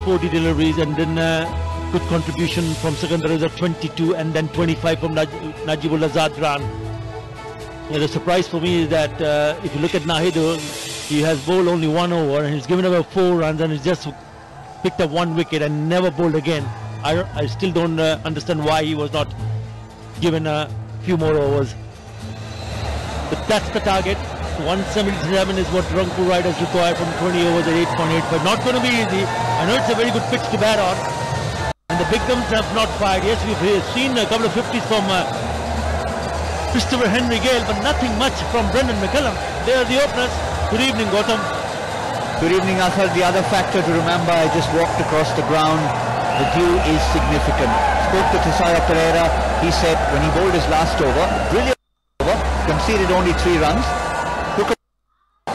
40 deliveries, and then good contribution from Sikandar Raza, 22, and then 25 from Najibullah Zadran. The surprise for me is that if you look at Nahidu, he has bowled only 1 over and he's given away 4 runs and he's just picked up 1 wicket and never bowled again. I still don't understand why he was not given a few more overs. But that's the target. 177 is what Rangpur Riders require from 20 overs at 8.85. Not going to be easy. I know it's a very good pitch to bat on. And the big guns have not fired. Yes, we've seen a couple of 50s from Christopher Henry Gale, but nothing much from Brendan McCullum. They are the openers. Good evening, Gautam. Good evening, Azhar. The other factor to remember, I just walked across the ground. The dew is significant. Spoke to Tisaya Pereira. He said when he bowled his last over, brilliant over, conceded only 3 runs.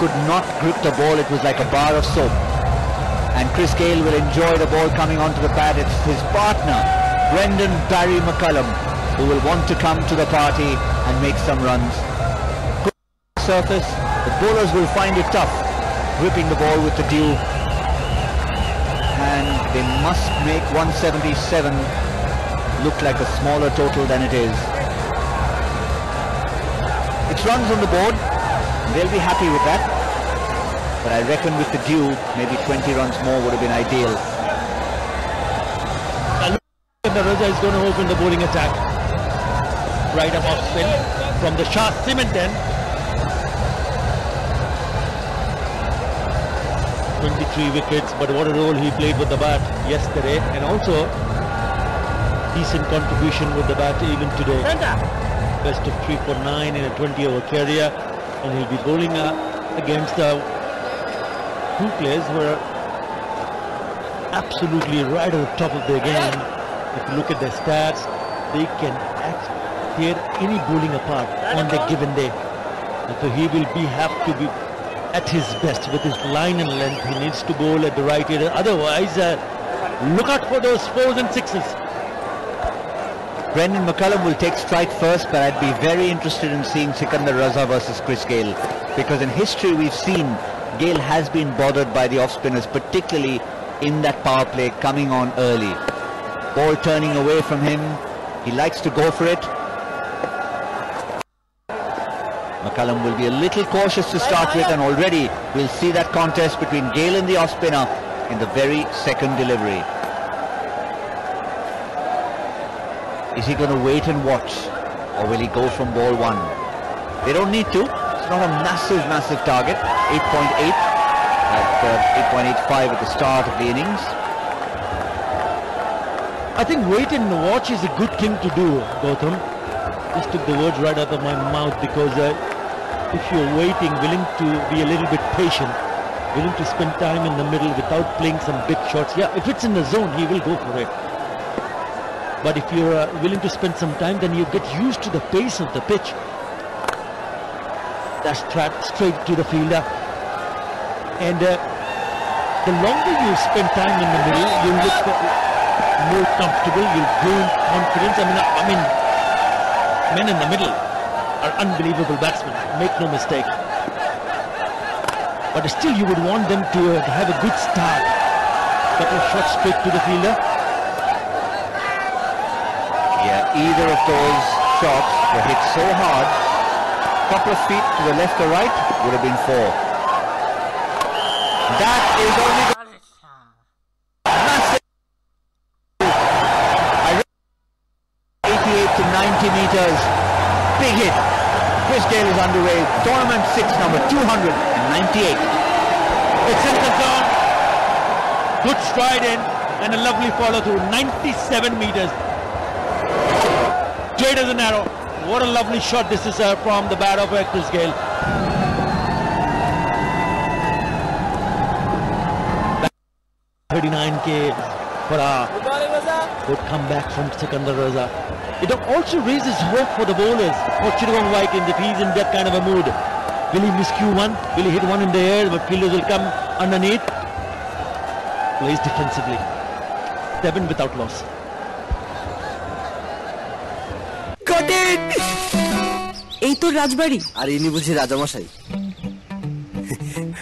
Could not grip the ball. It was like a bar of soap. And Chris Gale will enjoy the ball coming onto the pad. It's his partner, Brendan Barry McCullum, who will want to come to the party and make some runs. Good surface. The bowlers will find it tough gripping the ball with the dew, and they must make 177 look like a smaller total than it is. It's runs on the board. They'll be happy with that, but I reckon with the dew, maybe 20 runs more would have been ideal. Raza is going to open the bowling attack. Right up off spin from the Shah Cement end. 23 wickets, but what a role he played with the bat yesterday, and also decent contribution with the bat even today. Best of 3 for 9 in a 20-over career, and he'll be bowling against 2 players who are absolutely right at the top of their game. If you look at their stats, they can tear any bowling apart on the given day. And so he will have to be at his best with his line and length. He needs to bowl at the right area. Otherwise, look out for those 4s and 6s. Brendan McCullum will take strike first, but I'd be very interested in seeing Sikandar Raza versus Chris Gale, because in history we've seen Gale has been bothered by the off-spinners, particularly in that power play coming on early. Ball turning away from him. He likes to go for it. McCullum will be a little cautious to start with, and already we'll see that contest between Gale and the off-spinner in the very second delivery. Is he going to wait and watch, or will he go from ball 1? They don't need to. It's not a massive target. 8.8 at 8.85 at the start of the innings. I think wait and watch is a good thing to do, Gautam. Just took the words right out of my mouth, because if you're waiting, willing to be a little bit patient, willing to spend time in the middle without playing some big shots, yeah, if it's in the zone, he will go for it. But if you're willing to spend some time, then you get used to the pace of the pitch. That's straight to the fielder. And the longer you spend time in the middle, you'll look more comfortable, you'll gain confidence. I mean, men in the middle are unbelievable batsmen, make no mistake. But still you would want them to have a good start. Couple of shots straight to the fielder. Yeah, either of those shots were hit so hard, couple of feet to the left or right would have been 4. That is only massive. 88 to 90 meters. Big hit. Chris Gale is underway. Tournament 6, number 298. It's in the zone. Good stride in and a lovely follow through. 97 meters. Straight as an arrow. What a lovely shot this is from the bat of Chris Gale. 39k for a good comeback from Sikandar Raza. It also raises hope for the bowlers, for Chittagong Vikings, if he's in that kind of a mood. Will he miscue one? Will he hit one in the air? But fielders will come underneath. Plays defensively. 7 without loss. Got it! এই তো রাজবাড়ি আর ইনি বুঝি রাজামশাই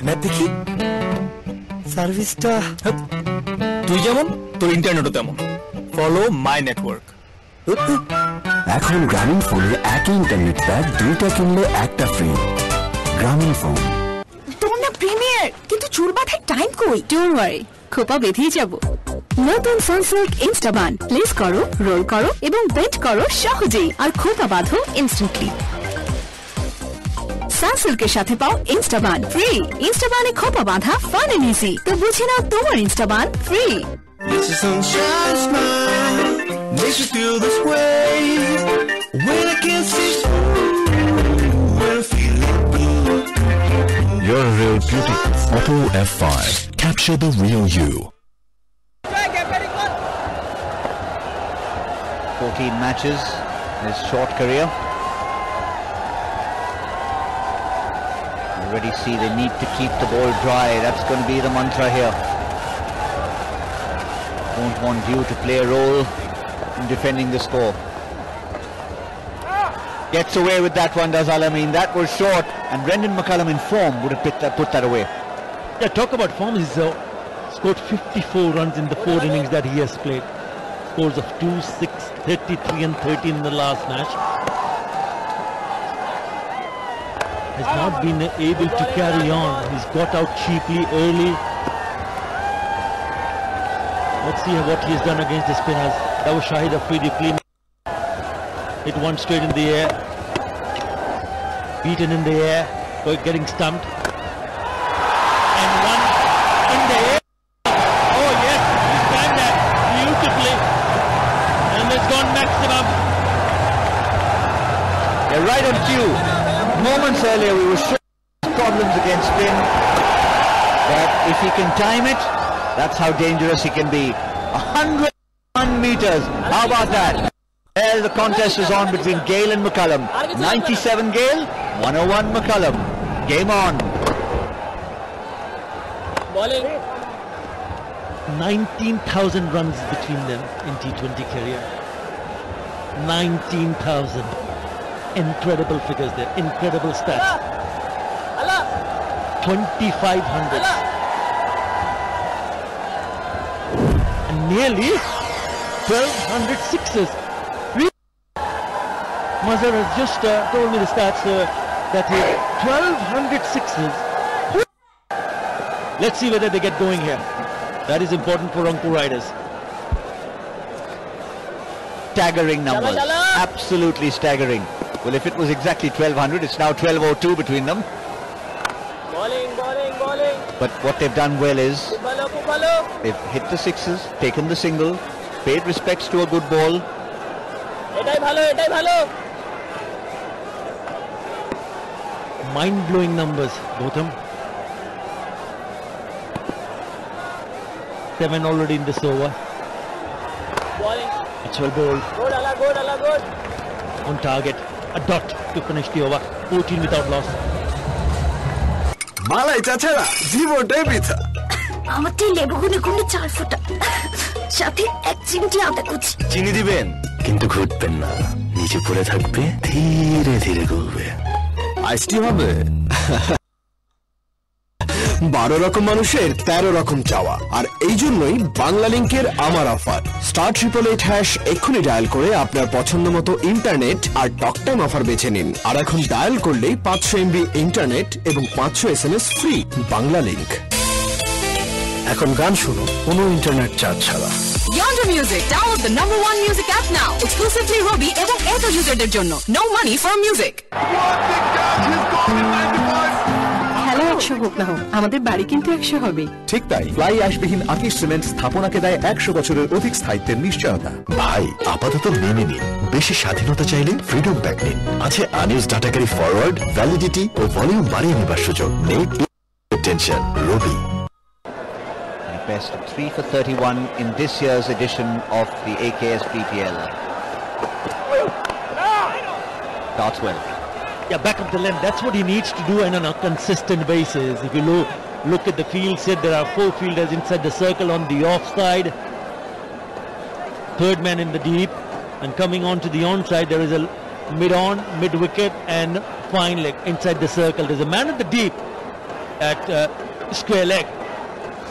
না দেখি সার্ভিসটা তুই যেমন তোর ইন্টারনেটও তেমন। Follow my network. এখন গ্রামীণ ফোনে একই ইন্টারনেট প্যাক 2টা কিনলে একটা ফ্রি। গ্রামীণ ফোন। তোর না প্রিমিয়ার, কিন্তু চুল বাঁধার টাইম কই? ডোন্ট ওয়ারি, খোপা বেঁধেই যাব। নতুন সানসিল্ক ইনস্টাবান, প্লেস করো, রোল করো এবং বেন্ড করো সহজেই, আর খোপা বাঁধো ইনস্ট্যান্টলি। সানসিল্কের সাথে পাও ইনস্টাবান ফ্রি। ইনস্টাবানে খোপা বাঁধা ফান এন্ড ইজি। তো বুঝে নাও তোমার ইনস্টাবান free. It's a sunshine smile, makes you feel this way. When I can't see through, when I feel it good. You're a real beauty. Oppo F5. Capture the real you. 14 matches in his short career. Already see they need to keep the ball dry. That's going to be the mantra here. Don't want you to play a role in defending the score. Gets away with that one, does Al-Amin. That was short, and Brendan McCullum in form would have put that away. Yeah, talk about form. He's scored 54 runs in the 4 innings that he has played. Scores of 2, 6, 33 and 13 in the last match. Has not been able to carry on. He's got out cheaply early. Let's see what he's done against the spinners. That was Shahid Afridi clean. Hit one straight in the air. Beaten in the air. Getting stumped. And one in the air. Oh yes, he's done that beautifully. And it's gone maximum. They're right on cue. Moments earlier we were showing problems against spin. But if he can time it, that's how dangerous he can be. 101 meters. How about that? There the contest is on between Gale and McCullum. 97 Gale, 101 McCullum. Game on. Bowling. 19,000 runs between them in T20 career. 19,000. Incredible figures there. Incredible stats. 2,500. Nearly 1,200 sixes. Mazhar has just told me the stats that he 1,200 sixes. Let's see whether they get going here. That is important for Rangpur Riders. Staggering numbers. Absolutely staggering. Well, if it was exactly 1,200, it's now 1,202 between them. Bowling. But what they've done well is they've hit the sixes, taken the single, paid respects to a good ball. এটাই ভালো। Mind-blowing numbers, Gautam. 7 already in this over. Bowling. It's well bowled. Good. On target. A dot to finish the over. 14 without loss. মালাই চাচারা জীবনটাই বৃথা। আমারটি লেবুগুলো গুলো 4 ফুটা, সাথে 1 চিমটি আদা কুচি। চিনি দিবেন, কিন্তু ঘুরবেন না, নিচে পড়ে থাকবে, ধীরে ধীরে গলবে। আইসটি হবে। 12 রকম মানুষের 13 রকম চাওয়া, আর এই জন্যই বাংলা লিংকের আমার অফার। *888# এক্ষুনি ডায়াল করে আপনার পছন্দ মতো ইন্টারনেট আর টক টাইম অফার বেছে নিন। আর এখন ডায়াল করলেই 500 MB ইন্টারনেট এবং 500 SMS ফ্রি। বাংলা লিংক। এখন গান শুনো কোনো ইন্টারনেট চার্জ ছাড়া। Yonder Music, download the #1 music app now, exclusively Robi এবং Airtel userদের জন্য। No money for music. Hello 100 হোক না হোক, আমাদের বাড়ি কিন্তু 100 হবে। ঠিক তাই, ফ্লাই অ্যাশবিহীন আকিশ সিমেন্ট স্থাপনাকে দেয় 100 বছরের অধিক স্থায়িত্বের নিশ্চয়তা। ভাই, আপাতত মেনে নিন। বেশি স্বাধীনতা চাইলে ফ্রিডম প্যাক নিন। আছে আনইউজ ডাটাকারি ফরওয়ার্ড, ভ্যালিডিটি ও ভলিউম বাড়িয়ে নেবার সুযোগ। নেই tension. Rabi. Best 3 for 31 in this year's edition of the AKS BPL. Starts well. Yeah, back up the length. That's what he needs to do on a consistent basis. If you look at the field set, there are 4 fielders inside the circle on the offside. Third man in the deep. And coming on to the onside, there is a mid-on, mid-wicket and fine leg inside the circle. There's a man in the deep at square leg.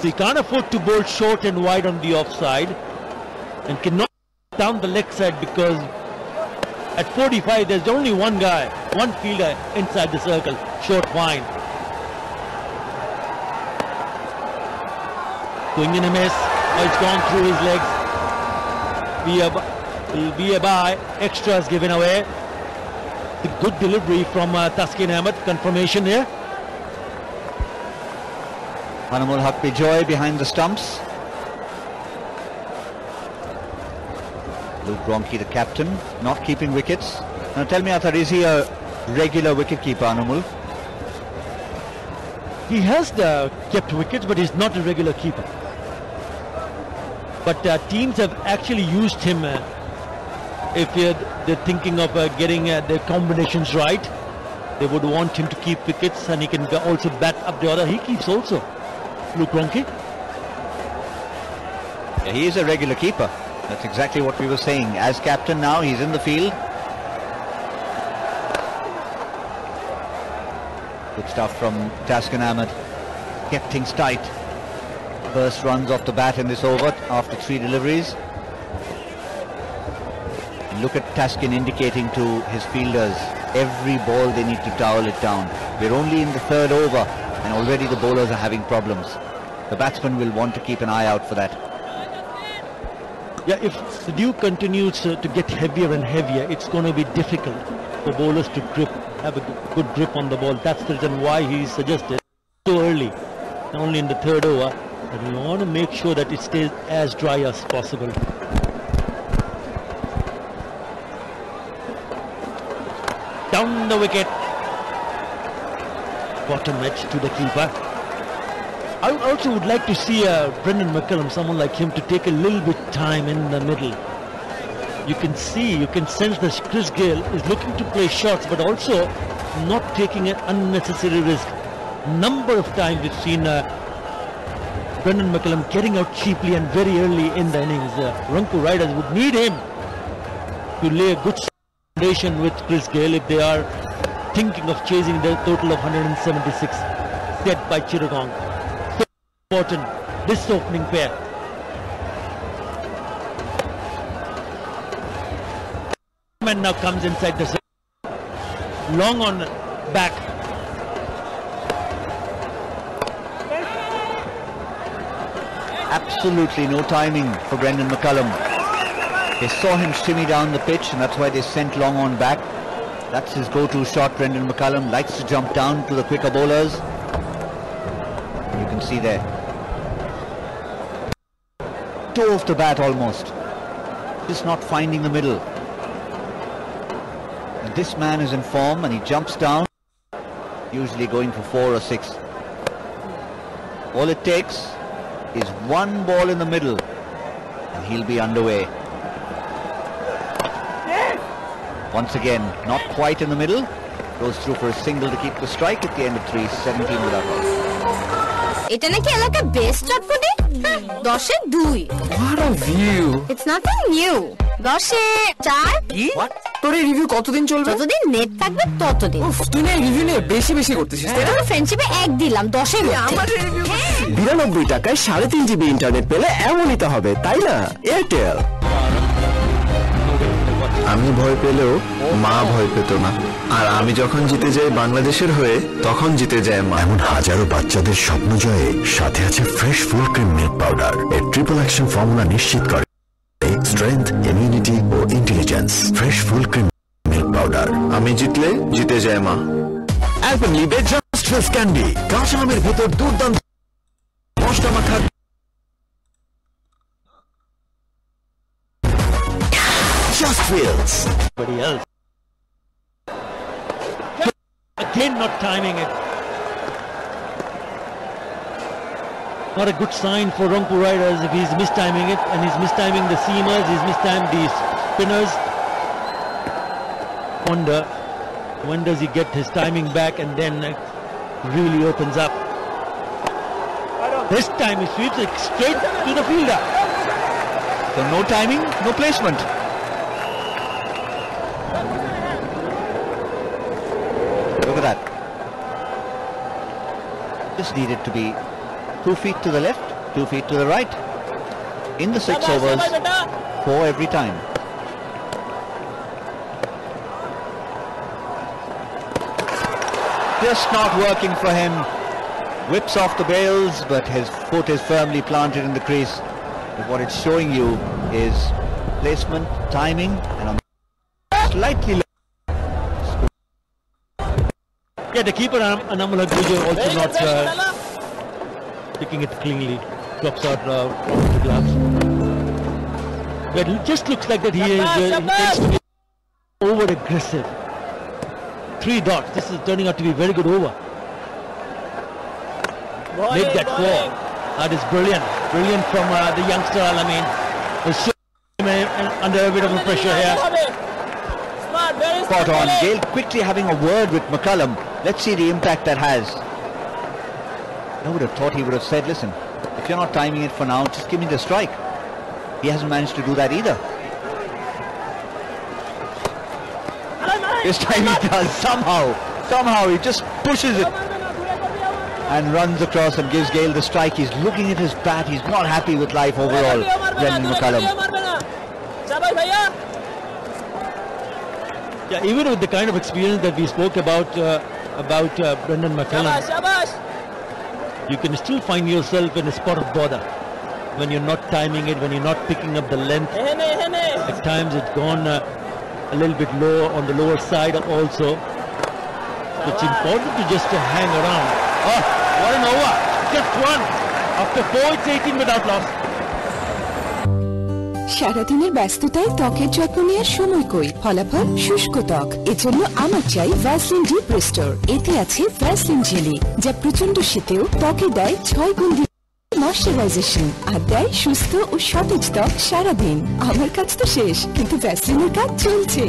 So he can't afford to bowl short and wide on the offside and cannot down the leg side, because at 45 there's only one guy, one fielder inside the circle, short fine. Going in a miss. Oh, it's gone through his legs. Will be a bye. Extras given away. The good delivery from Taskin Ahmed. Confirmation here. Anamul Haq Bijoy behind the stumps. Luke Ronchi, the captain, not keeping wickets. Now tell me, Athar, is he a regular wicket keeper, Anamul? He has kept wickets, but he's not a regular keeper. But teams have actually used him if they're thinking of getting their combinations right. They would want him to keep wickets, and he can also bat up the order. He keeps also, Luke Ronchi. Yeah, he is a regular keeper. That's exactly what we were saying. As captain now, he's in the field. Good stuff from Taskin Ahmed. Kept things tight. First runs off the bat in this over after 3 deliveries. Look at Taskin indicating to his fielders, every ball they need to towel it down. We're only in the 3rd over and already the bowlers are having problems. The batsman will want to keep an eye out for that. Yeah, if the dew continues to get heavier and heavier, it's going to be difficult for bowlers to have a good grip on the ball. That's the reason why he suggested so early, only in the 3rd over, that we want to make sure that it stays as dry as possible. Down the wicket. Bottom edge to the keeper. I also would like to see Brendan McCullum, someone like him, to take a little bit time in the middle. You can sense that Chris Gayle is looking to play shots, but also not taking an unnecessary risk. Number of times we've seen Brendan McCullum getting out cheaply and very early in the innings. Runku Riders would need him to lay a good foundation with Chris Gayle if they are thinking of chasing the total of 176 set by Chittagong. So important, this opening pair. Man now comes inside the circle. Long on back. Absolutely no timing for Brendan McCullum. They saw him shimmy down the pitch, and that's why they sent long on back. That's his go-to shot. Brendan McCullum likes to jump down to the quicker bowlers. You can see there. Toe off the bat almost. Just not finding the middle. And this man is in form and he jumps down, usually going for 4 or 6. All it takes is one ball in the middle and he'll be underway. Once again, not quite in the middle. Goes through for a single to keep the strike at the end of 3, 17 without out. এটা নাকি এলাকার best chotpoti 10 A 2 What a view! It's nothing new 10 এ 4 কি? তোর এই review কতদিন চলবে? যতদিন net থাকবে ততদিন। উফ, তুই না রিভিউ নিয়ে বেশি করতেছিস। তোর ফ্রেন্ডশিপে 1 দিলাম 10 এর মধ্যে। আমার রিভিউ 92 টাকায় 3.5 জিবি ইন্টারনেট পেলে এমন নিতে হবে, তাই না? এয়ারটেল। আমি ভয় পেলেও মা ভয় পেত না, আর আমি যখন জিতে যাই বাংলাদেশের হয়ে তখন জিতে যায় মা। এমন হাজারো বাচ্চাদের স্বপ্ন জয়ে সাথে আছে fresh full cream milk powder. এর ট্রিপল অ্যাকশন ফর্মুলা নিশ্চিত করে স্ট্রেংথ, ইমিউনিটি ও intelligence. Fresh full cream milk powder. আমি জিতলে জিতে যায় মা। অ্যালপেনলিবে জাস্ট ফিলস ক্যান্ডি, কাঁচা আমের ভেতর দুর্দান্ত মশলা মাখা Just Feels. Everybody else. Again not timing it. Not a good sign for Rangpur Riders if he's mistiming it, and he's mistiming the seamers, he's mistimed the spinners. Wonder when does he get his timing back and then really opens up. This time he sweeps it straight to the fielder. So no timing, no placement. Look at that. Just needed to be 2 feet to the left 2 feet to the right. In the 6 overs, 4 every time. Just not working for him. Whips off the bails, but his foot is firmly planted in the crease. But what it's showing you is placement, timing, and on slightly low. Yeah, the keeper Anamul Haqi also not picking it cleanly. Drops out from the gloves. But it just looks like that he tends to be over aggressive. 3 dots. This is turning out to be a very good over. Make that 4. That is brilliant. Brilliant from the youngster Alamin. Under a bit of pressure here. Spot on. Gale quickly having a word with McCullum. Let's see the impact that has. I would have thought he would have said, listen, if you're not timing it for now, just give me the strike. He hasn't managed to do that either. This time he does. Somehow he just pushes it and runs across and gives Gale the strike. He's looking at his bat. He's not happy with life overall, Brendan McCullum. Yeah, even with the kind of experience that we spoke about Brendan McCullum, you can still find yourself in a spot of bother when you're not timing it, when you're not picking up the length. At times it's gone a little bit low on the lower side also. It's important to just hang around. Oh, what an over! Just one. After 4, it's 18 without loss. সারাদিনের ব্যস্ততায় ত্বকের যত্ন নেওয়ার সময় কই, ফলাফল শুষ্ক ত্বক। এজন্য আমার চাই ভ্যাসলিন ডিপ রেস্টোর। এতে আছে ভ্যাসলিন জেলি, যা প্রচন্ড শীতেও ত্বকে দেয় 6 গুণ ময়শ্চারাইজেশন আর দেয় সুস্থ ও সতেজ ত্বক সারাদিন। আমার কাজ তো শেষ, কিন্তু ভ্যাসলিনের কাজ চলছে।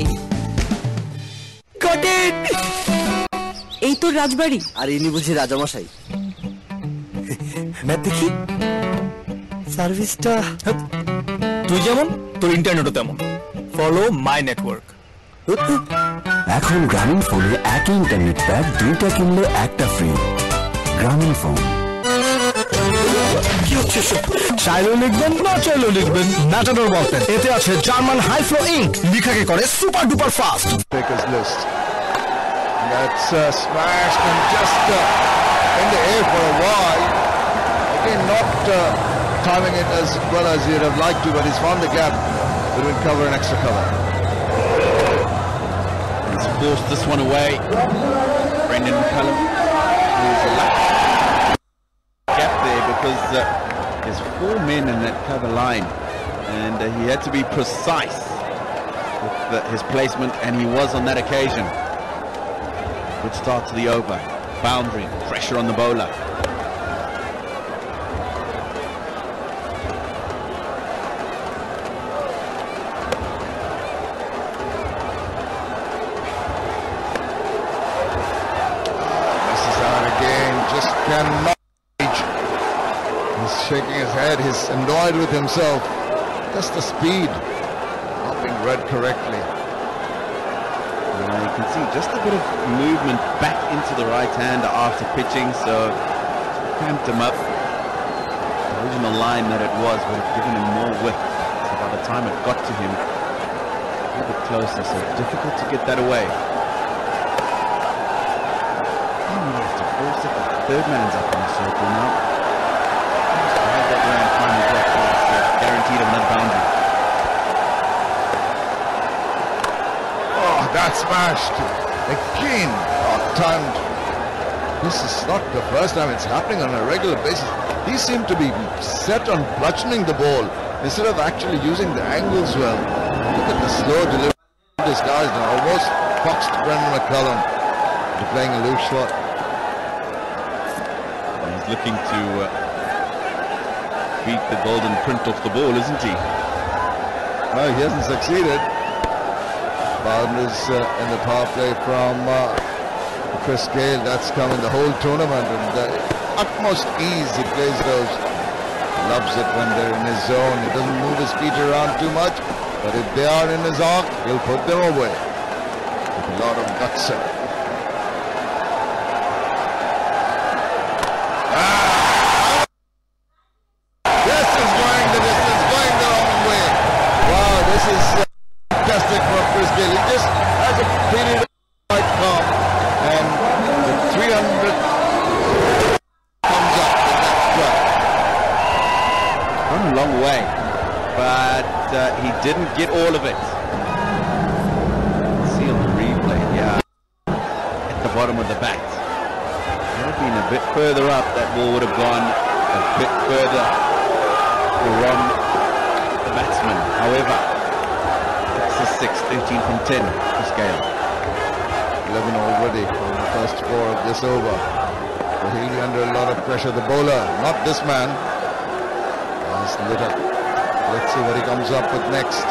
এই তো রাজবাড়ি, আর ইনি বুঝি রাজামশাই। দেখি সার্ভিসটা তুই যেমন তোর ইন্টারনেটও তেমন। Follow my network. এখন গ্রামীণ ফোনে একই ইন্টারনেট প্যাক 2টা কিনলে একটা ফ্রি। গ্রামীণ ফোন। চাইলেও লিখবেন, না চাইলেও লিখবেন, ম্যাটাডোর বলপেন। এতে আছে জার্মান হাইফ্লো ইঙ্ক, লিখাকে করে super duper fast. Pickers list. That's smashed and just in the air for a while. Again, not timing it as well as he'd have liked to, but he's found the gap between cover and extra cover. He's forced this one away. Brendan McCullum, who's lucky gap there because there's 4 men in that cover line, and he had to be precise with his placement, and he was on that occasion. Good start to the over. Boundary, pressure on the bowler. Misses out again, just cannot reach. He's shaking his head, he's annoyed with himself. Just the speed, not being read correctly. You can see just a bit of movement back into the right hand after pitching, so cramped him up. The original line that it was would have given him more width, so by the time it got to him, a little bit closer, so difficult to get that away. And you have to force it, the third man's up in the circle now. Drive that round, finally got guaranteed of another boundary. That smashed again, not timed. This is not the first time it's happening on a regular basis. He seemed to be set on bludgeoning the ball instead of actually using the angles well. Look at the slow delivery. This guy's now almost boxed Brendan McCullum. He's playing a loose shot. He's looking to beat the golden print off the ball, isn't he? No, he hasn't succeeded. Bounders in the power play from Chris Gale. That's coming the whole tournament, and the utmost ease he plays those. Loves it when they're in his zone. He doesn't move his feet around too much, but if they are in his arc, he'll put them away with a lot of guts. but he didn't get all of it. See on the replay, yeah, at the bottom of the bat. Had it been a bit further up, that ball would have gone a bit further from the batsman. However, it's a 6, 13 from 10 for Scale. 11 already from the first 4 of this over. Rahili under a lot of pressure. The bowler, not this man, has lit up. Let's see what he comes up with next.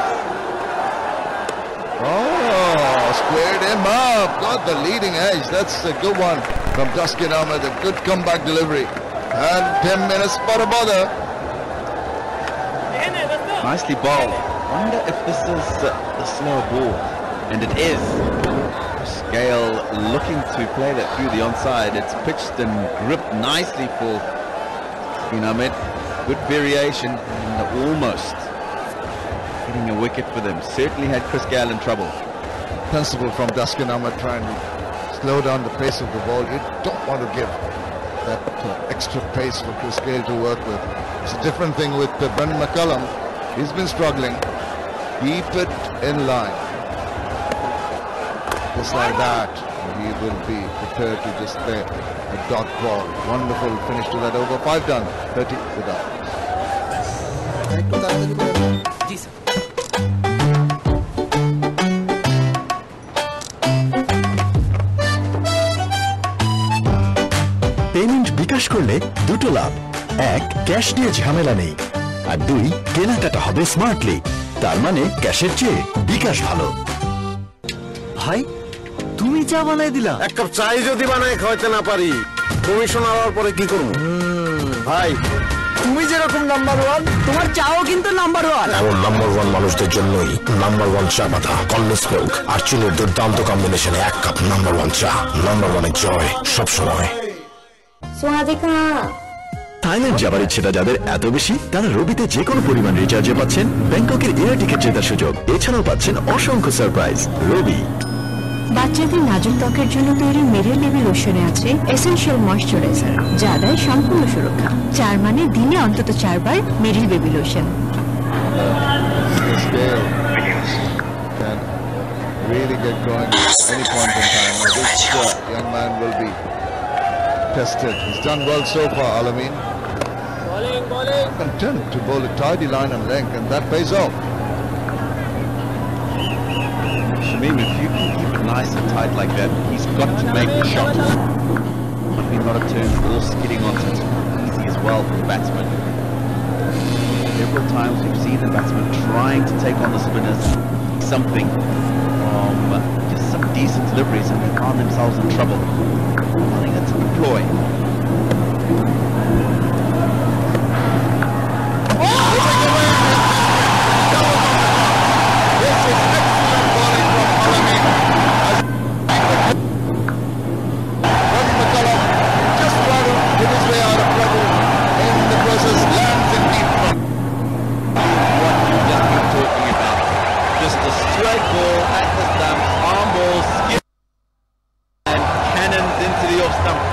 Oh, squared him up. Got the leading edge. That's a good one from Daskin Ahmed. A good comeback delivery. And 10 minutes for a bother. Nicely bowled. Wonder if this is the slower ball. And it is. Gale looking to play that through the onside. It's pitched and gripped nicely for Ahmed. Good variation and almost getting a wicket for them. Certainly had Chris Gale in trouble. Principle from Daskin Ahmed, trying to slow down the pace of the ball. You don't want to give that extra pace for Chris Gale to work with. It's a different thing with Brendan McCullum. He's been struggling. Keep it in line. Just like that, he will be prepared to just play a dot ball. Wonderful finish to that over. 5 done, 30 without. Payment বিকাশ করলে দুটো লাভ। 1, cash নিয়ে ঝামেলা নেই, আর 2, কেনাকাটা হবে smartly. তার মানে ক্যাশের চেয়ে বিকাশ ভালো। ভাই তুমি চা বানাই দিলা? এক কাপ চাই যদি বানাই খাওয়াতে না পারি, কমিশন হওয়ার পরে কি করব? ভাই তুমি যেরকম নাম্বার 1, তোমার চাও কিন্তু নাম্বার 1। এমন নাম্বার 1 মানুষদের জন্যই নাম্বার 1 চা পাতা কলনেস মিল্ক আর চিনির দুর্দান্ত কম্বিনেশনে 1 কাপ নাম্বার 1 চা। নাম্বার 1 এর জয় সবসময়। থাইল্যান্ড যাবার ইচ্ছেটা যাদের এত বেশি, তারা রবিতে যে কোনো পরিমাণ রিচার্জে পাচ্ছেন ব্যাংককের এয়ার টিকিট জেতার সুযোগ। এছাড়াও পাচ্ছেন অসংখ্য সারপ্রাইজ। রবি। বাচ্চাদের নাজুক ত্বকের জন্য তৈরি মেরিল বেবি লোশনে আছে এসেনশিয়াল ময়েশ্চারাইজার, যা দেয় সম্পূর্ণ সুরক্ষা। 4 মানে দিনে অন্তত 4 বার Meril baby lotion. Can really get going at any point in time. Now this young man will be tested. He's done well so far, Alameen. Content to bowl a tidy line and length, and that pays off. Shamim, if you can keep it nice and tight like that, he's got to make the shot. Might be not a turn or skidding onto it. Easy as well for the batsman. Several times we've seen the batsman trying to take on the spinners, something from just some decent deliveries, and they found themselves in trouble. I think that's a good ploy.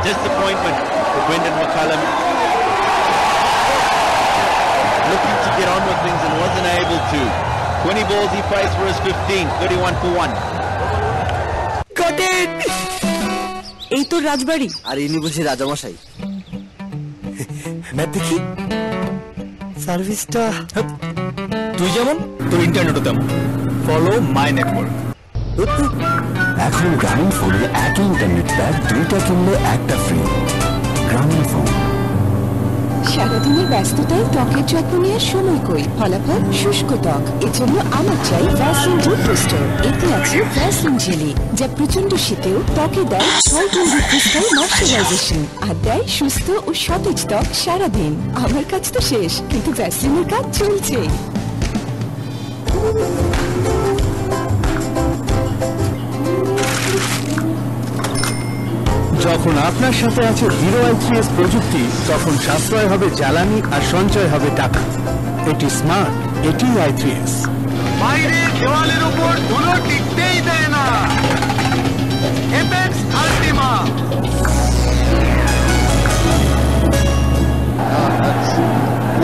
Disappointment for Brendan McCullum. Looking to get on with things and wasn't able to. 20 balls he faced for his 15, 31 for 1. Got it! এই তো রাজবাড়ি, আর ইনি বসে রাজামশাই। Map দেখি সার্ভিসটা। তুই যেমন তোর ইন্টারনেটও তেমন। Follow my network. এখন গ্রামীণ ফোনে একই ইন্টারনেট প্যাক 2টা কিনলে 1টা ফ্রি। গ্রামীণ ফোন। সারাদিনের ব্যস্ততায় ত্বকের যত্ন নেওয়ার সময় কই? ফলাফল শুষ্ক ত্বক। এজন্য আমার চাই ভ্যাসলিন ডি ক্রিস্টাল। এতে আছে ভ্যাসলিন জেলি, যা প্রচন্ড শীতেও ত্বকে দেয় 6 গুণ ক্রিস্টাল ময়েশ্চারাইজেশন আর দেয় সুস্থ ও সতেজ ত্বক সারাদিন। আমার কাজ তো শেষ, কিন্তু ভ্যাসলিনের কাজ চলছে। যখন আপনার সাথে আছে হিরো i3s প্রযুক্তি, তখন সাশ্রয় হবে জ্বালানি আর সঞ্চয় হবে টাকা। এটি স্মার্ট, এটি i3s। বাইরের দেওয়ালের উপর ধুলো টিকতেই দেয় না। Apex আল্টিমা। That's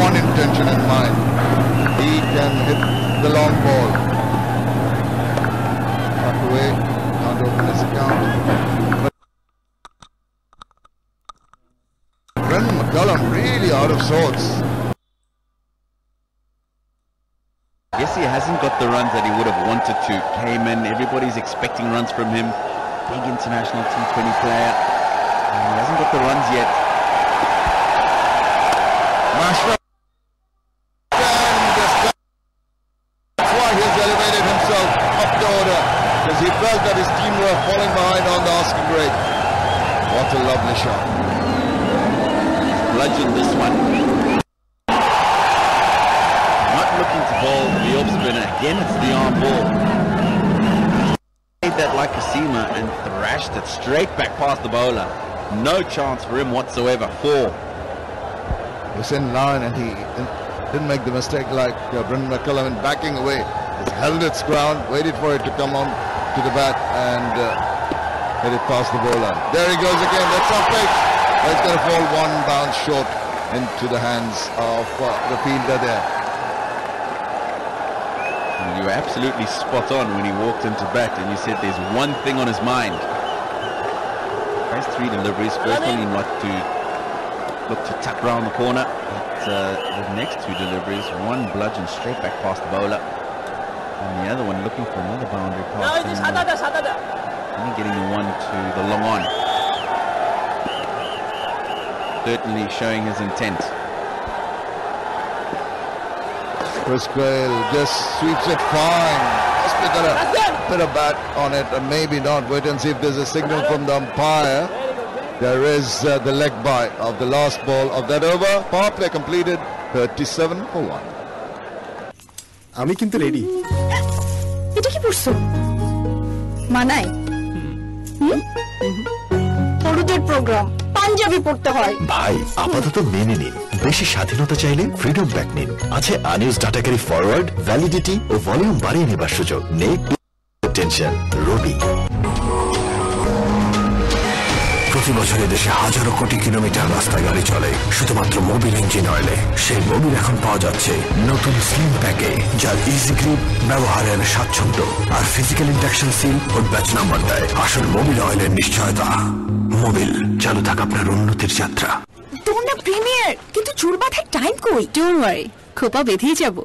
one intention in mind. He can long ball. Tuck away, can't open his account. Brendan McCullum really out of sorts. Yes, he hasn't got the runs that he would have wanted to. Came in, everybody's expecting runs from him. Big international T20 player. He hasn't got the runs yet. Mashraf. That's why he's elevated himself up the order, because he felt that his team were falling behind on the asking rate. What a lovely shot. Bludgeon this one. Looking to bowl the off spinner. Again, it's the arm ball. Made that like a seamer and thrashed it straight back past the bowler. No chance for him whatsoever. 4. He was in line and he didn't make the mistake like Brendan McCullum in backing away. He's held its ground, waited for it to come on to the bat and hit it past the bowler. There he goes again. That's off pitch. It's going to fall one bounce short into the hands of the fielder there. You were absolutely spot on when he walked into bat and you said there's one thing on his mind. Has 3 deliveries. First one he looked to tuck round the corner. But the next 2 deliveries, one bludgeon straight back past the bowler. And the other one looking for another boundary pass. And getting the one to the long on. Certainly showing his intent. Chris Gayle just sweeps it fine. Must be got a bit of bat on it, and maybe not. Wait and see if there's a signal from the umpire. There is the leg bye of the last ball of that over. Power play completed, 37 for 1. আমি কিন্তু ready. এটা কি পড়ছো? মানাই? হলুদের programme panjabi পড়তে হয়। ভাই আপাতত মেনে নিন, বেশি স্বাধীনতা চাইলে ফ্রিডম ব্যাক নিন। আছে unused data carry forward, validity ও ভলিউম বাড়িয়ে নেবার সুযোগ। নেই টেনশন। রবি প্রতি বছরে দেশে হাজারো কোটি কিলোমিটার রাস্তায় গাড়ি চলে শুধুমাত্র মোবিল ইঞ্জিন অয়েলে। সেই মোবিল এখন পাওয়া যাচ্ছে নতুন স্লিম প্যাকে, যার ইজি গ্রিপ, ব্যবহারের স্বাচ্ছন্দ্য আর ফিজিক্যাল ইন্ডাকশন সিল ও ব্যাচ নাম্বার দেয়। আসল মোবিল অয়েলের নিশ্চয়তা। মোবিল, চালু থাক আপনার উন্নতির যাত্রা। তোমার না প্রিমিয়ার, কিন্তু চুল বাঁধার টাইম কই? ডোন্ট ওয়ারি, খোপা বেঁধেই যাব।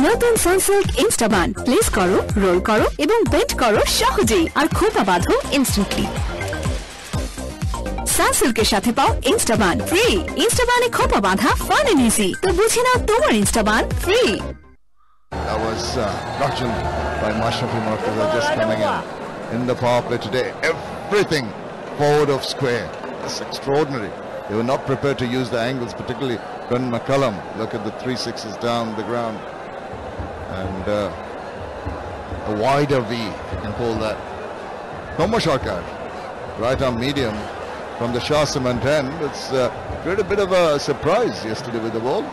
নতুন সানসিল্ক ইনস্টাবান প্লেস করো, রোল করো এবং বেন্ড করো সহজেই, আর খোপা বাঁধো ইনস্ট্যান্টলি। সানসিল্কের সাথে পাও ইনস্টাবান ফ্রি। ইনস্টাবানে খোপা বাঁধা ফান এন্ড ইজি। তো বুঝে নাও তোমার ইনস্টাবান free. That was Rachel by Mashrafi Mortaza just coming in the power play today. Everything forward of square. That's extraordinary. They were not prepared to use the angles, particularly Brendan McCullum. Look at the 3 6s down the ground. And a wider V, if you can call that. Thomas Shakar, right arm medium from the Shah Cement end. It's created a bit of a surprise yesterday with the ball.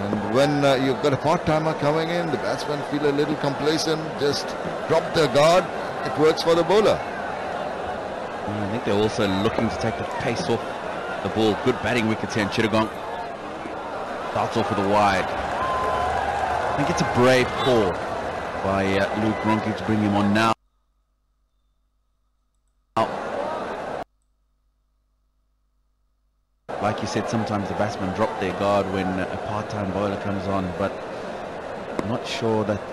And when you've got a part-timer coming in, the batsmen feel a little complacent, just drop their guard. It works for the bowler. I think they're also looking to take the pace off the ball. Good batting wickets here in Chittagong. Starts off with a wide. I think it's a brave call by Luke Ronchi to bring him on now. Like you said, sometimes the batsmen drop their guard when a part-time bowler comes on, but I'm not sure that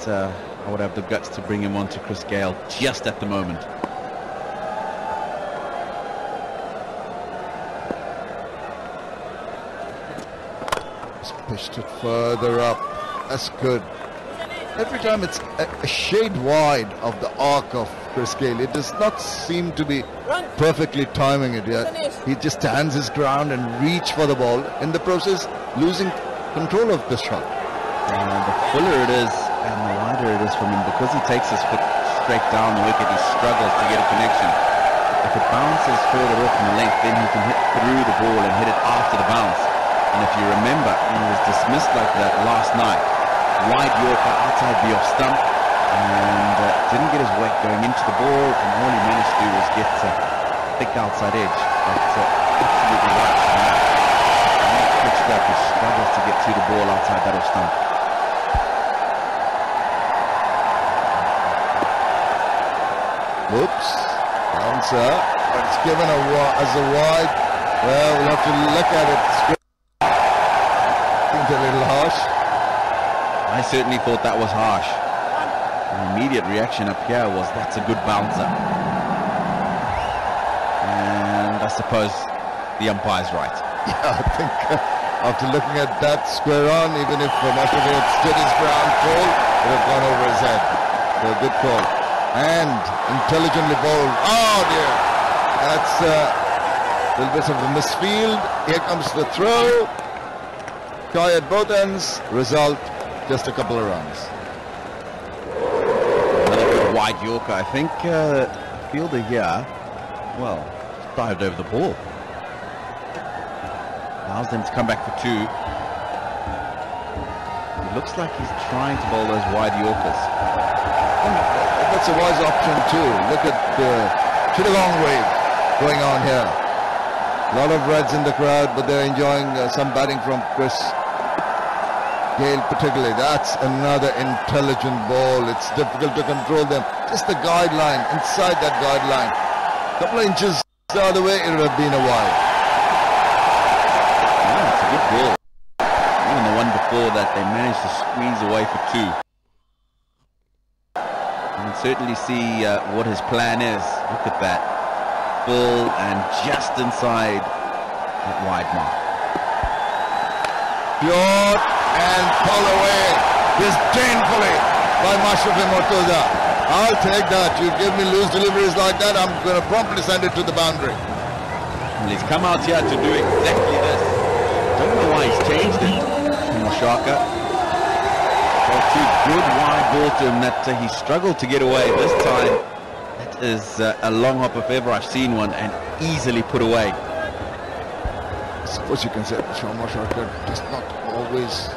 I would have the guts to bring him on to Chris Gayle just at the moment. Pushed it further up. That's good. Every time it's a shade wide of the arc of Chris Gayle. It does not seem to be perfectly timing it yet. He just stands his ground and reach for the ball, in the process losing control of the shot. The fuller it is and the wider it is from him, because he takes his foot straight down the wicket, he struggles to get a connection. If it bounces further off in the length, then he can hit through the ball and hit it after the bounce. And if you remember, he was dismissed like that last night. Wide Yorker outside the off stump, and didn't get his weight going into the ball, and all he managed to do was get a thick outside edge. But absolutely right. Pitched up, he struggles to get to the ball outside that off stump. Oops. Bouncer. But it's given as a wide. Well, we'll have to look at it. I think a little harsh. I certainly thought that was harsh. The immediate reaction up here was that's a good bouncer. And I suppose the umpire's right. Yeah, I think after looking at that square on, even if Mashrafi had stood his ground call, it would have gone over his head. So a good call. And intelligently bowled. Oh dear. That's a little bit of a misfield. Here comes the throw. Tie at both ends. Result, just a couple of runs. Another good wide Yorker. I think fielder here, well, dived over the ball. Allows them to come back for two. It looks like he's trying to bowl those wide Yorkers. That's a wise option too. Look at the Chittagong wave going on here. A lot of Reds in the crowd, but they're enjoying some batting from Chris Gayle particularly. That's another intelligent ball. It's difficult to control them. Just the guideline, inside that guideline. A couple of inches the other way, it would have been a wide. Yeah, it's a good ball. Even the one before that, they managed to squeeze away for two. You can certainly see what his plan is. Look at that. Full and just inside that wide mark. Pure and pull away disdainfully by Mashrafi Mortuza. I'll take that. You give me loose deliveries like that, I'm going to promptly send it to the boundary. Well, he's come out here to do exactly this. Don't know why he's changed it. Shaka. Well, two good wide balls to him that he struggled to get away this time. That is a long hop if ever I've seen one, and easily put away. I suppose you can say Sharma Shaka does not always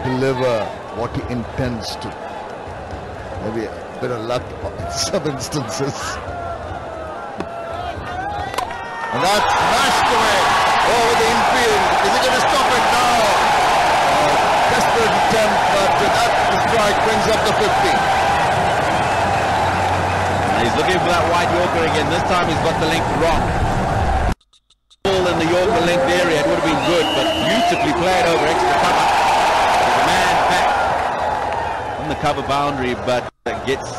deliver what he intends to. Maybe a bit of luck in some instances. And that's smashed away over the infield. Is he going to stop it now? Desperate attempt, but that strike brings up the 50. He's looking for that wide Yorker again. This time he's got the length wrong. Ball in the Yorker length area, it would have been good, but beautifully played over extra cover. There's a man back on the cover boundary, but gets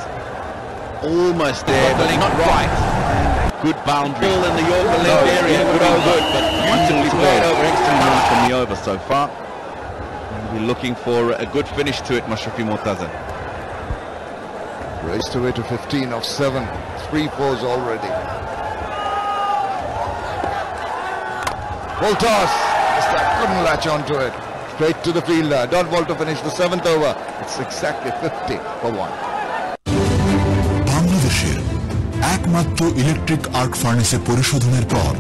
almost there, but not right. And good boundary. Ball in the Yorker length area, it would have been good, but beautifully played over extra cover from the over so far. We're looking for a good finish to it, Mashrafi Mortuza. Raced away to 15 of 7. 3 fours already. Full toss. Couldn't latch onto it. Straight to the fielder. Dot ball to finish the 7th over. It's exactly 50 for 1. বাংলাদেশের একমাত্র electric arc ফার্নেসে পরিশোধনের পর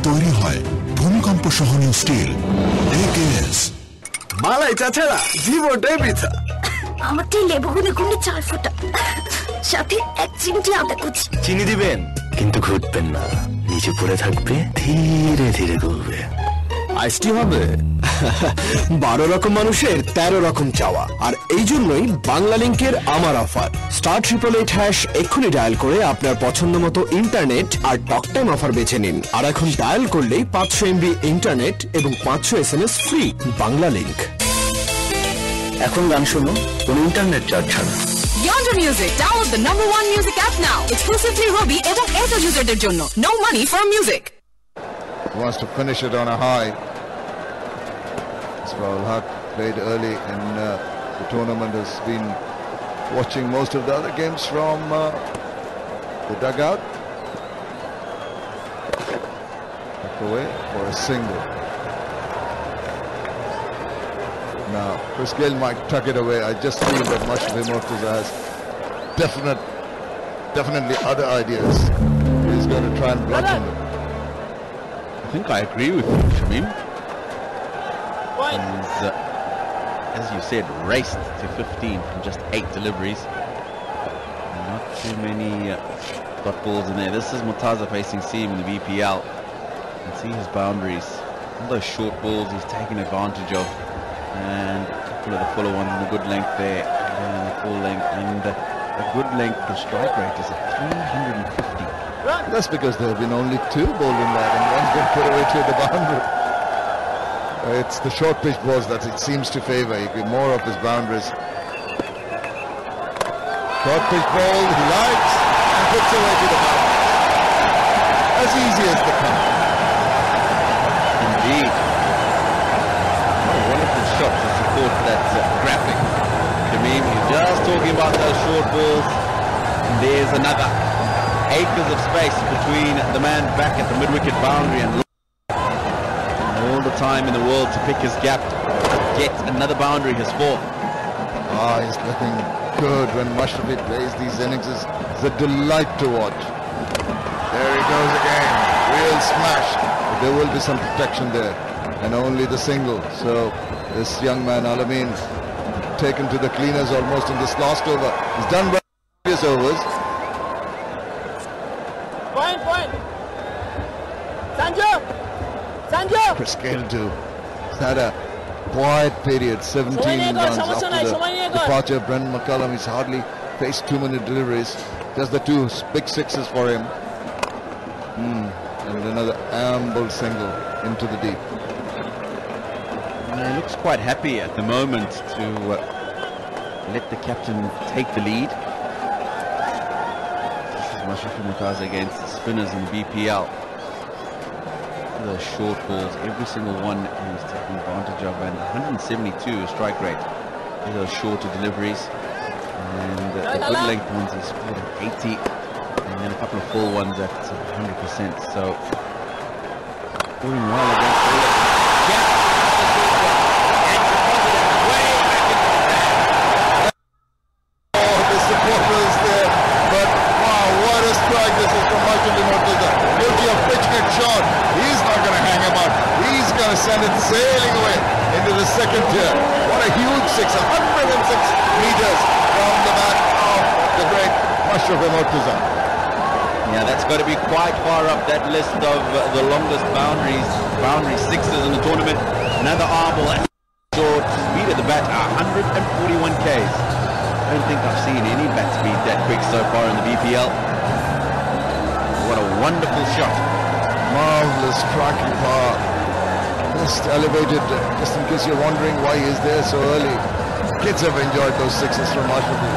তৈরি হয় ভূমিকম্প সহনীয় still AKS। মালাই চাচারা জীবনটাই বৃথা। আমারটাই লেবুগুনে গুনে 4 ফোঁটা, সাথে 1 চিমটি আদা কুচি। চিনি দিবেন কিন্তু ঘুরবেন না, নিচে পড়ে থাকবে, ধীরে ধীরে গলবে। আইসটি হবে 12 রকম মানুষের 13 রকম চাওয়া, আর এই জন্যই বাংলা লিংকের আমার অফার। *888# এক্ষুনি ডায়াল করে আপনার পছন্দ মতো ইন্টারনেট আর টক টাইম অফার বেছে নিন। আর এখন ডায়াল করলেই 500 MB ইন্টারনেট এবং 500 SMS ফ্রি। বাংলা লিংক। এখন গান শুনো কোনো ইন্টারনেট চার্জ ছাড়া। Yonder Music, download the #1 music app now. Exclusively Robi এবং Airtel userদের জন্য. No money for music. He wants to finish it on a high. Ismail Haq played early in the tournament, has been watching most of the other games from the dugout. Back away for a single. Now, Chris Gayle might tuck it away. I just feel that Mashrafi Mortuza has definitely other ideas. He's going to try and block him. I think I agree with you, Shamim. He's, as you said, raced to 15 from just 8 deliveries. Not too many dot balls in there. This is Mortuza facing Seam in the BPL. You can see his boundaries. All those short balls he's taken advantage of. And a couple of the fuller ones in the good length there. And the full length. And a good length. The strike rate is at 350. That's because there have been only 2 bowled in that, and one's been put away to the boundary. It's the short pitch balls that it seems to favour. He get more of his boundaries. Short pitch ball, he likes, and puts away to the boundary. As easy as the count. Indeed. What a wonderful shot to support that graphic. Shamim, you're just talking about those short balls. And there's another. Acres of space between the man back at the mid-wicket boundary and all the time in the world to pick his gap. Get another boundary, his 4th. He's looking good when Mashrafi plays these innings. It's a delight to watch. There he goes again. Real smash. But there will be some protection there. And only the single. So this young man, Alamin, taken to the cleaners almost in this last over. He's done well in previous overs. Point. Sanju! Chris Gale too. He's had a quiet period. 17 runs after the departure of Brendan McCullum. He's hardly faced too many deliveries. Just the 2 big 6s for him. And another amble single into the deep. He looks quite happy at the moment to let the captain take the lead. This is Mashrafi Mortaza against the spinners in the BPL. Those short balls, every single one he's taking advantage of, and 172 strike rate for those shorter deliveries. And the good length ones he scored at 80, and then a couple of full ones at 100%. So doing well against the the supporters there, but wow, what a strike this is from Mashrafi Mortaza. Guilty of pitching it short. He's not going to hang him out. He's going to send it sailing away into the 2nd tier. What a huge 6, 106 meters from the bat of the great Mashrafi Mortaza. Yeah, that's got to be quite far up that list of the longest boundary 6s in the tournament. Another arm ball at short speed of the bat, 141 Ks. I don't think I've seen any bat speed that quick so far in the BPL. What a wonderful shot. Marvelous striking power. Just elevated, just in case you're wondering why he's there so early. Kids have enjoyed those 6s from Mashrafi.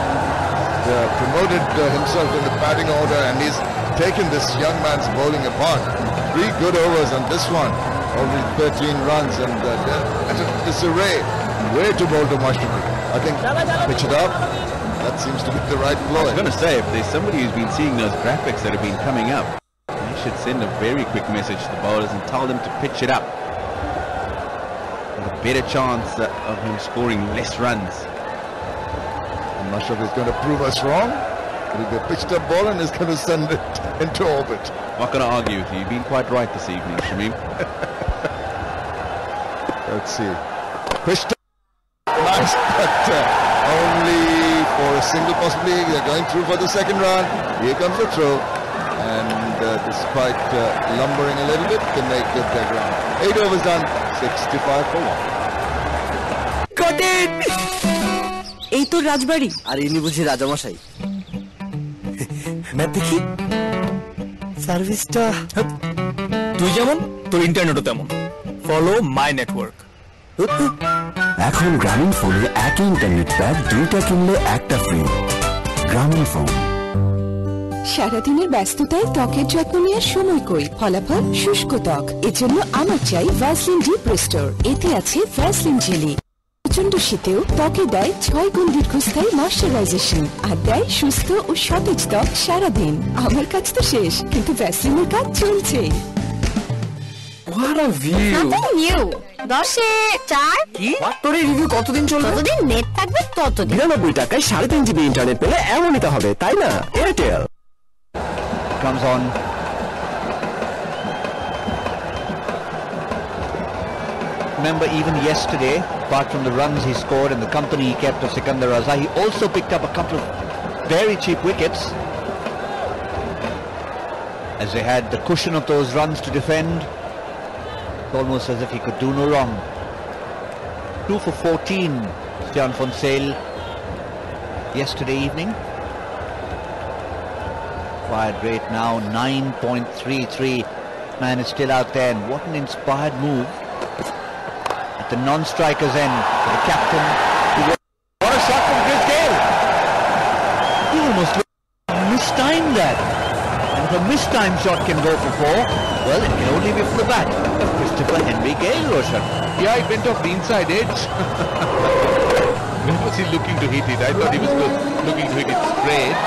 Promoted himself in the batting order, and he's taken this young man's bowling apart. 3 good overs, and this one already 13 runs, and at a disarray. Way to bowl to Mashrafi. I think pitch it up. That seems to be the right ploy. I was going to say, if there's somebody who's been seeing those graphics that have been coming up, they should send a very quick message to the bowlers and tell them to pitch it up. With a better chance of him scoring less runs. And Mashrafi is going to prove us wrong. It'll be a pitched up ball and is going to send it into orbit. Not going to argue with you. You've been quite right this evening, Shamim. Let's see. Pitched up. Nice, but only for a single possibly. They're going through for the 2nd run. Here comes the throw. And despite lumbering a little bit, they make good their ground. 8 overs done, 65 for 1. Got it! এই তো রাজবাড়ি, আর ইনি বুঝি রাজামশাই। Map দেখি সার্ভিসটা। তুই যেমন তোর ইন্টারনেটও তেমন। Follow my network. এখন গ্রামীণ ফোনে একই ইন্টারনেট প্যাক 2টা কিনলে একটা ফ্রি। গ্রামীণ ফোন। সারাদিনের ব্যস্ততায় ত্বকের যত্ন নেওয়ার সময় কই? ফলাফল শুষ্ক ত্বক। এজন্য আমার চাই ভ্যাসলিন ডিপ রেস্টোর। এতে আছে ভ্যাসলিন জেলি। প্রচন্ড শীতেও ত্বকে দেয় 6 গুণ দীর্ঘস্থায়ী ময়শ্চারাইজেশন আর দেয় সুস্থ ও সতেজ ত্বক সারাদিন। আমার কাজ তো শেষ, কিন্তু ভ্যাসলিনের কাজ চলছে। What a view! Nothing new. 10-এ 4 কি? তোর এই রিভিউ কতদিন চলবে? যতদিন নেট থাকবে ততদিন। 99 টাকায় 3.5 জিবি ইন্টারনেট পেলে এমনই তো হবে, তাই না? Airtel comes on. Remember, even yesterday, apart from the runs he scored and the company he kept of Sikandar Raza, he also picked up a couple of very cheap wickets, as they had the cushion of those runs to defend. Almost as if he could do no wrong. 2 for 14, Stian Fonsale yesterday evening. inspired rate now, 9.33. Man is still out there, and what an inspired move at the non-striker's end for the captain. What a shot from Chris Gayle! He almost mistimed that. And if a mistimed shot can go for 4, well, it can only be from the bat of Christopher Henry Gayle, Roshan. Yeah, it went off the inside edge. When was he looking to hit it? I thought he was looking to hit it straight.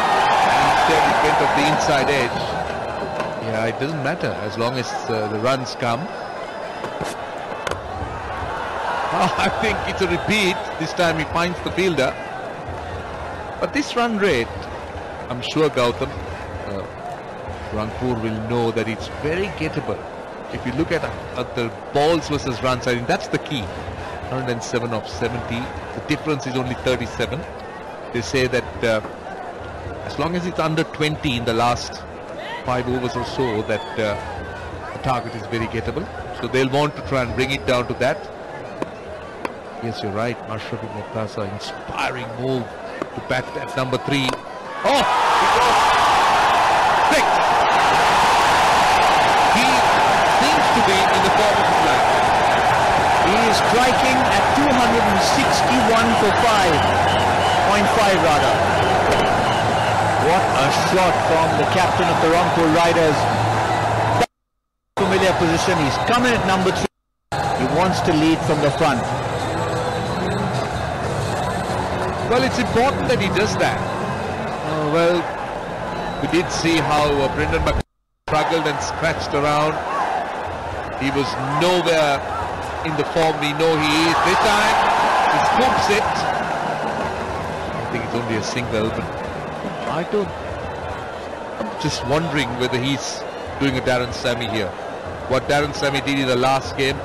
Instead, it went off the inside edge. Yeah, it doesn't matter as long as the runs come. I think it's a repeat. This time he finds the fielder. But this run rate, I'm sure Gautam, Rangpur will know that it's very gettable. If you look at the balls versus runs, I think that's the key. 107 of 70. The difference is only 37. They say that as long as it's under 20 in the last 5 overs or so, that the target is very gettable. So they'll want to try and bring it down to that. Yes, you're right. Mashrafi Mortaza, inspiring move to bat at number 3. Oh, it was 6. He seems to be in the form of his life. He is striking at 261 for 5.5 rather. What a shot from the captain of the Rangpur Riders. Familiar position. He's come in at number 3. He wants to lead from the front. Well, it's important that he does that. Well, we did see how Brendan McCullum struggled and scratched around. He was nowhere in the form we know he is. This time, he scoops it. I think it's only a single, but I'm just wondering whether he's doing a Darren Sammy here. What Darren Sammy did in the last game,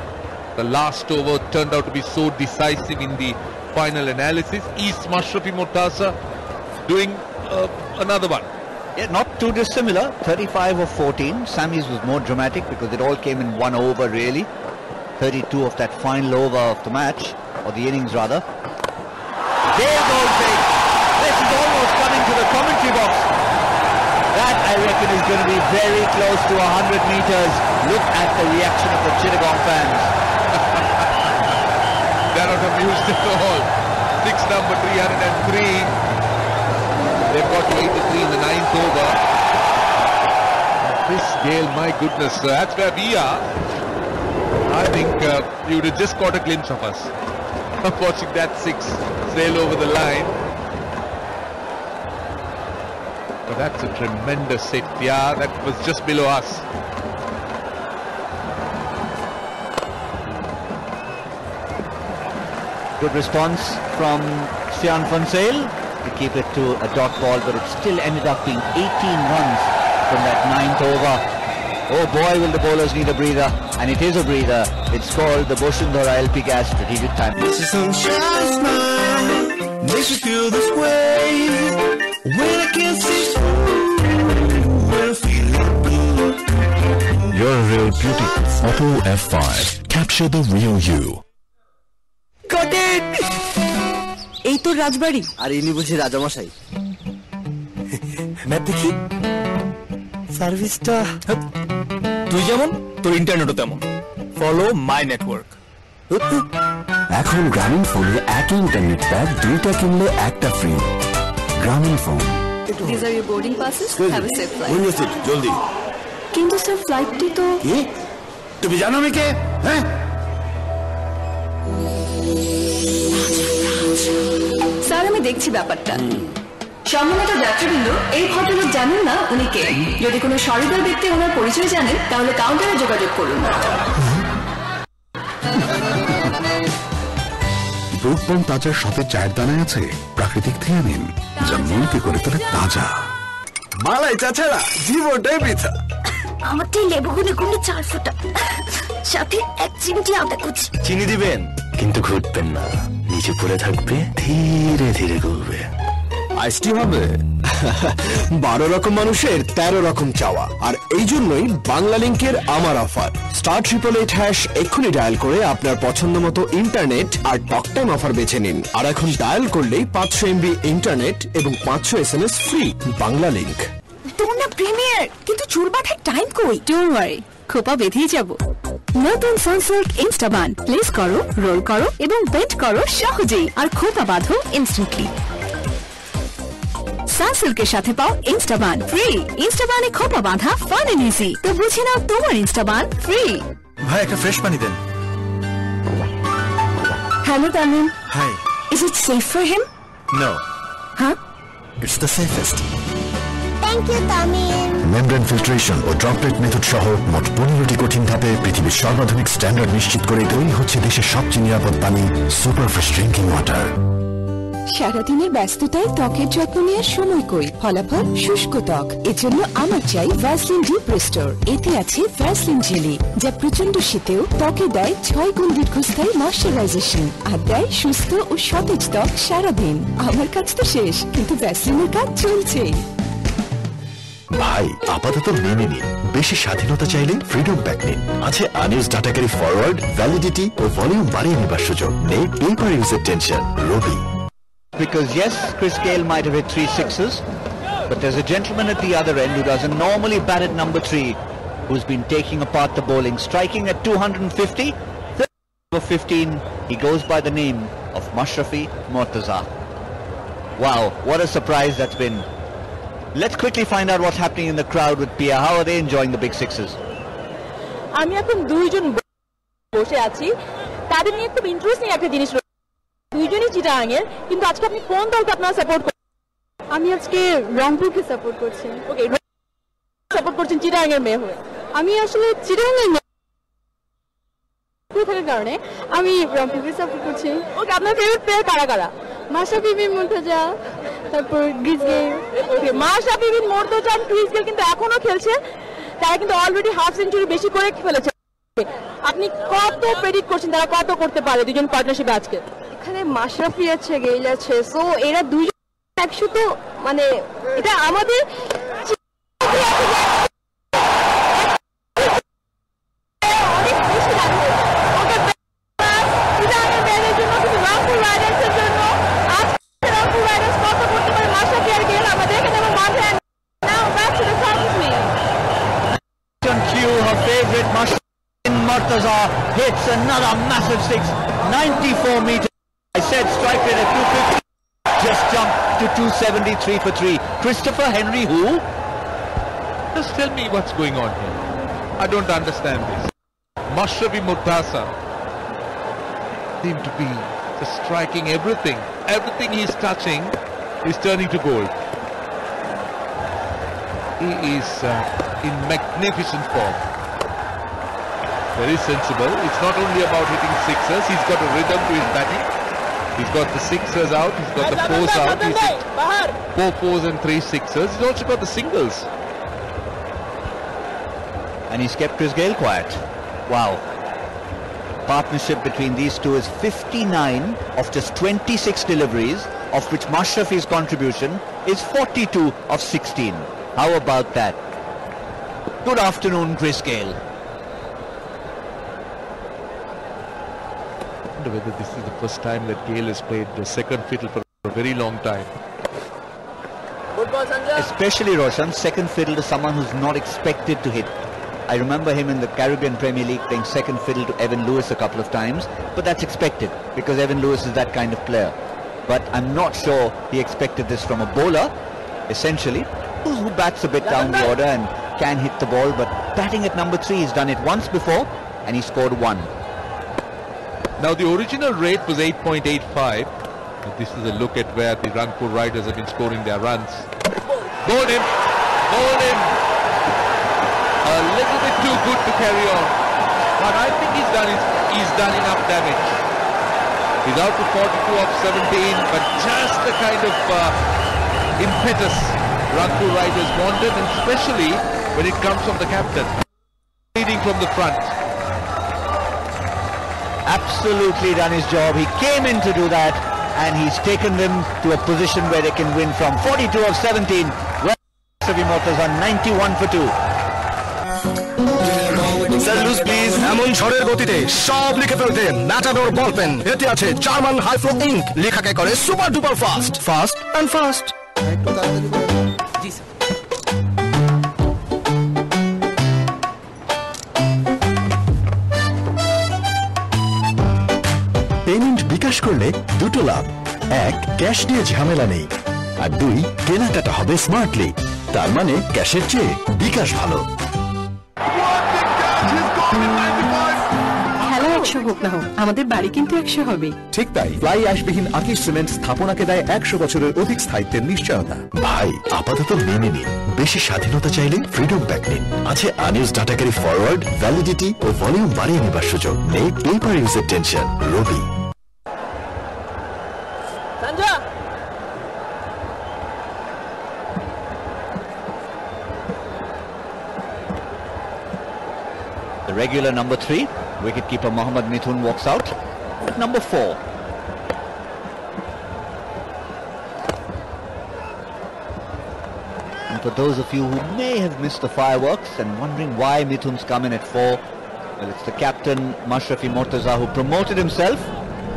the last over turned out to be so decisive in the final analysis. Is Mashrafi Mortaza doing another one? Yeah, not too dissimilar. 35 of 14. Sammy's was more dramatic because it all came in one over really. 32 of that final over of the match, or the innings rather. There goes it. This is almost coming to the commentary box. That I reckon is going to be very close to 100 meters. Look at the reaction of the Chittagong fans. They're not amused at all. 6 number 303. They've got 83 in the 9th over. Chris Gayle, my goodness, that's where we are. I think you would have just caught a glimpse of us watching that 6 sail over the line. But that's a tremendous hit. Yeah, that was just below us. Good response from Sian Fonsail to keep it to a dot ball, but it still ended up being 18 runs from that 9th over. Oh boy, will the bowlers need a breather, and it is a breather. It's called the Boshundhara LP Gas Strategic Time. It's a sunshine smile, makes you feel this way. When I can't see through, when I feel blue. You're a real beauty. Auto F5. Capture the real you. Got it! এই তো রাজবাড়ি আর ইনি বুঝি রাজামশাই map দেখি সার্ভিসটা তুই যেমন তোর ইন্টারনেটও তেমন ফলো মাই নেটওয়ার্ক এখন গ্রামীণ ফোনে একই ইন্টারনেট প্যাক 2টা কিনলে একটা free Grameenphone These are your boarding passes. Have a safe flight. Window seat জলদি কিন্তু স্যার ফ্লাইটটি তো কি তুমি জানো আমি কে হ্যাঁ স্যার আমি দেখছি ব্যাপারটা সম্মানিত যাত্রীবৃন্দ এই ভদ্রলোক জানেন না উনি কে যদি কোনো সহৃদয় ব্যক্তি ওনার পরিচয় জানেন তাহলে কাউন্টারে যোগাযোগ করুন ব্রুকবন তাজার শপের চায়ের দানায় আছে প্রাকৃতিক থিয়ানিন যা মনকে করে তোলে তাজা মালাই চাচারা জীবনটাই বৃথা আমারটাই লেবু গুনে গুনে 4 ফোঁটা সাথে 1 চিমটি আদা কুচি চিনি দিবেন কিন্তু ঘুরবেন না নিচে পড়ে থাকবে ধীরে ধীরে গলবে আইসটি হবে 12 রকম মানুষের 13 রকম চাওয়া আর এই জন্যই বাংলা লিংকের আমার অফার *888# এক্ষুনি ডায়াল করে আপনার পছন্দ মতো ইন্টারনেট আর টক টাইম অফার বেছে নিন আর এখন ডায়াল করলেই 500 MB ইন্টারনেট এবং 500 SMS ফ্রি বাংলা লিংক তোর না প্রিমিয়ার, কিন্তু চুল বাঁধার টাইম কই? ডোন্ট ওয়ারি, খোপা বেঁধেই যাব। নতুন সানসিল্ক ইনস্টাবান, প্লেস করো, রোল করো এবং বেন্ড করো সহজেই, আর খোপা বাঁধো ইনস্ট্যান্টলি। সানসিল্কের সাথে পাও ইনস্টাবান ফ্রি। ইনস্টাবানে খোপা বাঁধা ফান এন্ড ইজি। তো বুঝে নাও তোমার ইনস্টাবান ফ্রি। ভাই একটা ফ্রেশ পানি দেন। Hello Tamim. Hi. Is it safe for him? No. Huh? It's the safest. Thank you, Tamin. Membrane filtration ও ড্রপলেট মেথড সহ মোট 15টি কঠিন ধাপে পৃথিবীর সর্বাধুনিক স্ট্যান্ডার্ড নিশ্চিত করে তৈরি হচ্ছে দেশের সবচেয়ে নিরাপদ পানি, সুপার ফ্রেশ ড্রিঙ্কিং ওয়াটার। সারাদিনের ব্যস্ততায় ত্বকের যত্ন নেওয়ার সময় কই? ফলাফল শুষ্ক ত্বক। এজন্য আমার চাই ভ্যাসলিন ডিপ রেস্টোর। এতে আছে ভ্যাসলিন জেলি, যা প্রচন্ড শীতেও ত্বকে দেয় 6 গুণ দীর্ঘস্থায়ী ময়শ্চারাইজেশন আর দেয় সুস্থ ও সতেজ ত্বক সারাদিন। আমার কাজ তো শেষ, কিন্তু ভ্যাসলিনের কাজ চলছেই। ভাই আপাতত মেনে নিন, বেশি স্বাধীনতা চাইলে ফ্রিডম প্যাক নিন। আছে unused data carry forward, validity ও ভলিউম বাড়িয়ে নেবার সুযোগ। নেই পেপার ইউজের টেনশন। Robi. Because yes, Chris Gayle might have hit 3 sixes, but there's a gentleman at the other end who doesn't normally bat at number 3, who's been taking apart the bowling, striking at 250. Number 15, he goes by the name of Mashrafi Mortaza. Wow, what a surprise that's been. Let's quickly find out what's happening in the crowd with Pia. How are they enjoying the big sixes? আমি এখন দুইজন বসে আছি, তাদের নিয়ে খুব interesting একটা জিনিস। দুইজনই চিটাগাংয়ের, কিন্তু আজকে আপনি কোন দলকে আপনারা সাপোর্ট করছেন? আমি আজকে রংপুরকে সাপোর্ট করছি। ওকে, সাপোর্ট করছেন চিটাগাংয়ের মেয়ে হয়ে। আমি আসলে চিটাগাংয়ের মেয়ে থাকার কারণে আমি রংপুরকে সাপোর্ট করছি। ওকে, আপনার ফেভারিট প্লেয়ার কারা কারা? মাশরাফি বিন মুর্তজা, তারপর ক্রিস গেইল। ওকে, মাশরাফি বিন মুর্তজা আর ক্রিস গেইল কিন্তু এখনো খেলছে। তারা কিন্তু অলরেডি হাফ সেঞ্চুরি বেশি করে ফেলেছে। আপনি কত প্রেডিক্ট করছেন তারা কত করতে পারে দুজন পার্টনারশিপে আজকে? এখানে মাশরাফি আছে, গেইল আছে, সো এরা দুইজন 100 তো মানে এটা আমাদের Mortaza hits another massive six, 94 meters. I said strike rate at 250, just jumped to 273 for 3. Christopher Henry, who? Just tell me what's going on here. I don't understand this. Mashrafi Mortaza seem to be just striking everything. Everything he's touching is turning to gold. He is in magnificent form. Very sensible. It's not only about hitting sixers, he's got a rhythm to his batting. He's got the sixers out, he's got the fours out, he's hit 4 fours and 3 sixers. He's also got the singles. And he's kept Chris Gayle quiet. Wow. Partnership between these two is 59 of just 26 deliveries, of which Mashrafi's contribution is 42 of 16. How about that? Good afternoon, Chris Gayle. I wonder whether this is the first time that Gayle has played the second fiddle for a very long time. Especially Roshan, second fiddle to someone who's not expected to hit. I remember him in the Caribbean Premier League playing second fiddle to Evan Lewis a couple of times, but that's expected because Evan Lewis is that kind of player. But I'm not sure he expected this from a bowler, essentially, who bats a bit down the order and can hit the ball, but batting at number 3, he's done it once before and he scored 1. Now the original rate was 8.85. But this is a look at where the Rangpur Riders have been scoring their runs. Bowled him! Bowled him! A little bit too good to carry on. But I think he's done enough damage. He's out to 42 of 17, but just the kind of impetus Rangpur Riders wanted, and especially when it comes from the captain, leading from the front. Absolutely done his job. He came in to do that, and he's taken them to a position where they can win from 42 of 17. Mashrafi Mortaza 91 for 2. এমন ঝড়ের গতিতে সব লিখে ফেলতে matador ball pen, এতে আছে German high flow ink, লেখাকে করে super duper fast, fast and fast. BKash করলে দুটো লাভ, এক ক্যাশ নিয়ে ঝামেলা নেই, আর দুই কেনাকাটা হবে স্মার্টলি। তার মানে ক্যাশের চেয়ে বিকাশ ভালো। খেলা 100 হোক না হোক, আমাদের বাড়ি কিন্তু 100 হবে। ঠিক তাই, ফ্লাই অ্যাশবিহীন আকিশ সিমেন্ট স্থাপনাকে দেয় 100 বছরের অধিক স্থায়িত্বের নিশ্চয়তা। ভাই আপাতত মেনে নিন, বেশি স্বাধীনতা চাইলে ফ্রিডম প্যাক নিন। আছে unused data carry forward, validity ও ভলিউম বাড়িয়ে নেবার সুযোগ। নেই পেপার ইউজের টেনশন। Robi. The regular number 3, wicketkeeper Mohammad Mithun walks out with number 4. And for those of you who may have missed the fireworks and wondering why Mithun's come in at 4, well, it's the captain Mashrafi Mortaza who promoted himself,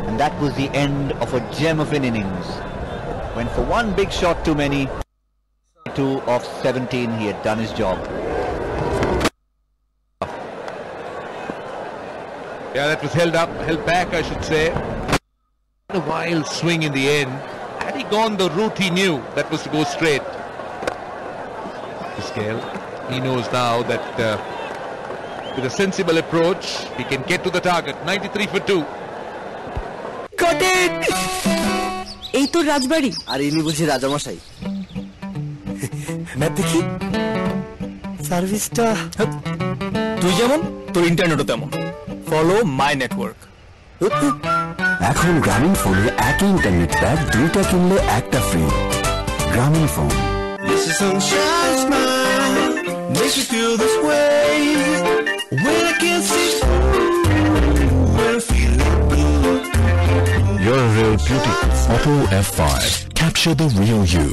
and that was the end of a gem of an innings. When for one big shot too many, 2 of 17, he had done his job. Yeah, that was held back, I should say. A wild swing in the end. Had he gone the route he knew, that was to go straight. Scale, he knows now that with a sensible approach, he can get to the target. 93 for 2. Got it! এই তো রাজবাড়ি, আর ইনি বুঝি রাজামশাই। Map দেখি। সার্ভিসটা তুই যেমন তোর ইন্টারনেটও তেমন। Follow my network. এখন গ্রামীণ ফোনে একই ইন্টারনেট প্যাক 2টা কিনলে একটা ফ্রি। গ্রামীণ phone. This is sunshine smile, makes you feel this way. When I can't see through, when I'm feeling blue. You're a real beauty. Oppo F5. Capture the real you.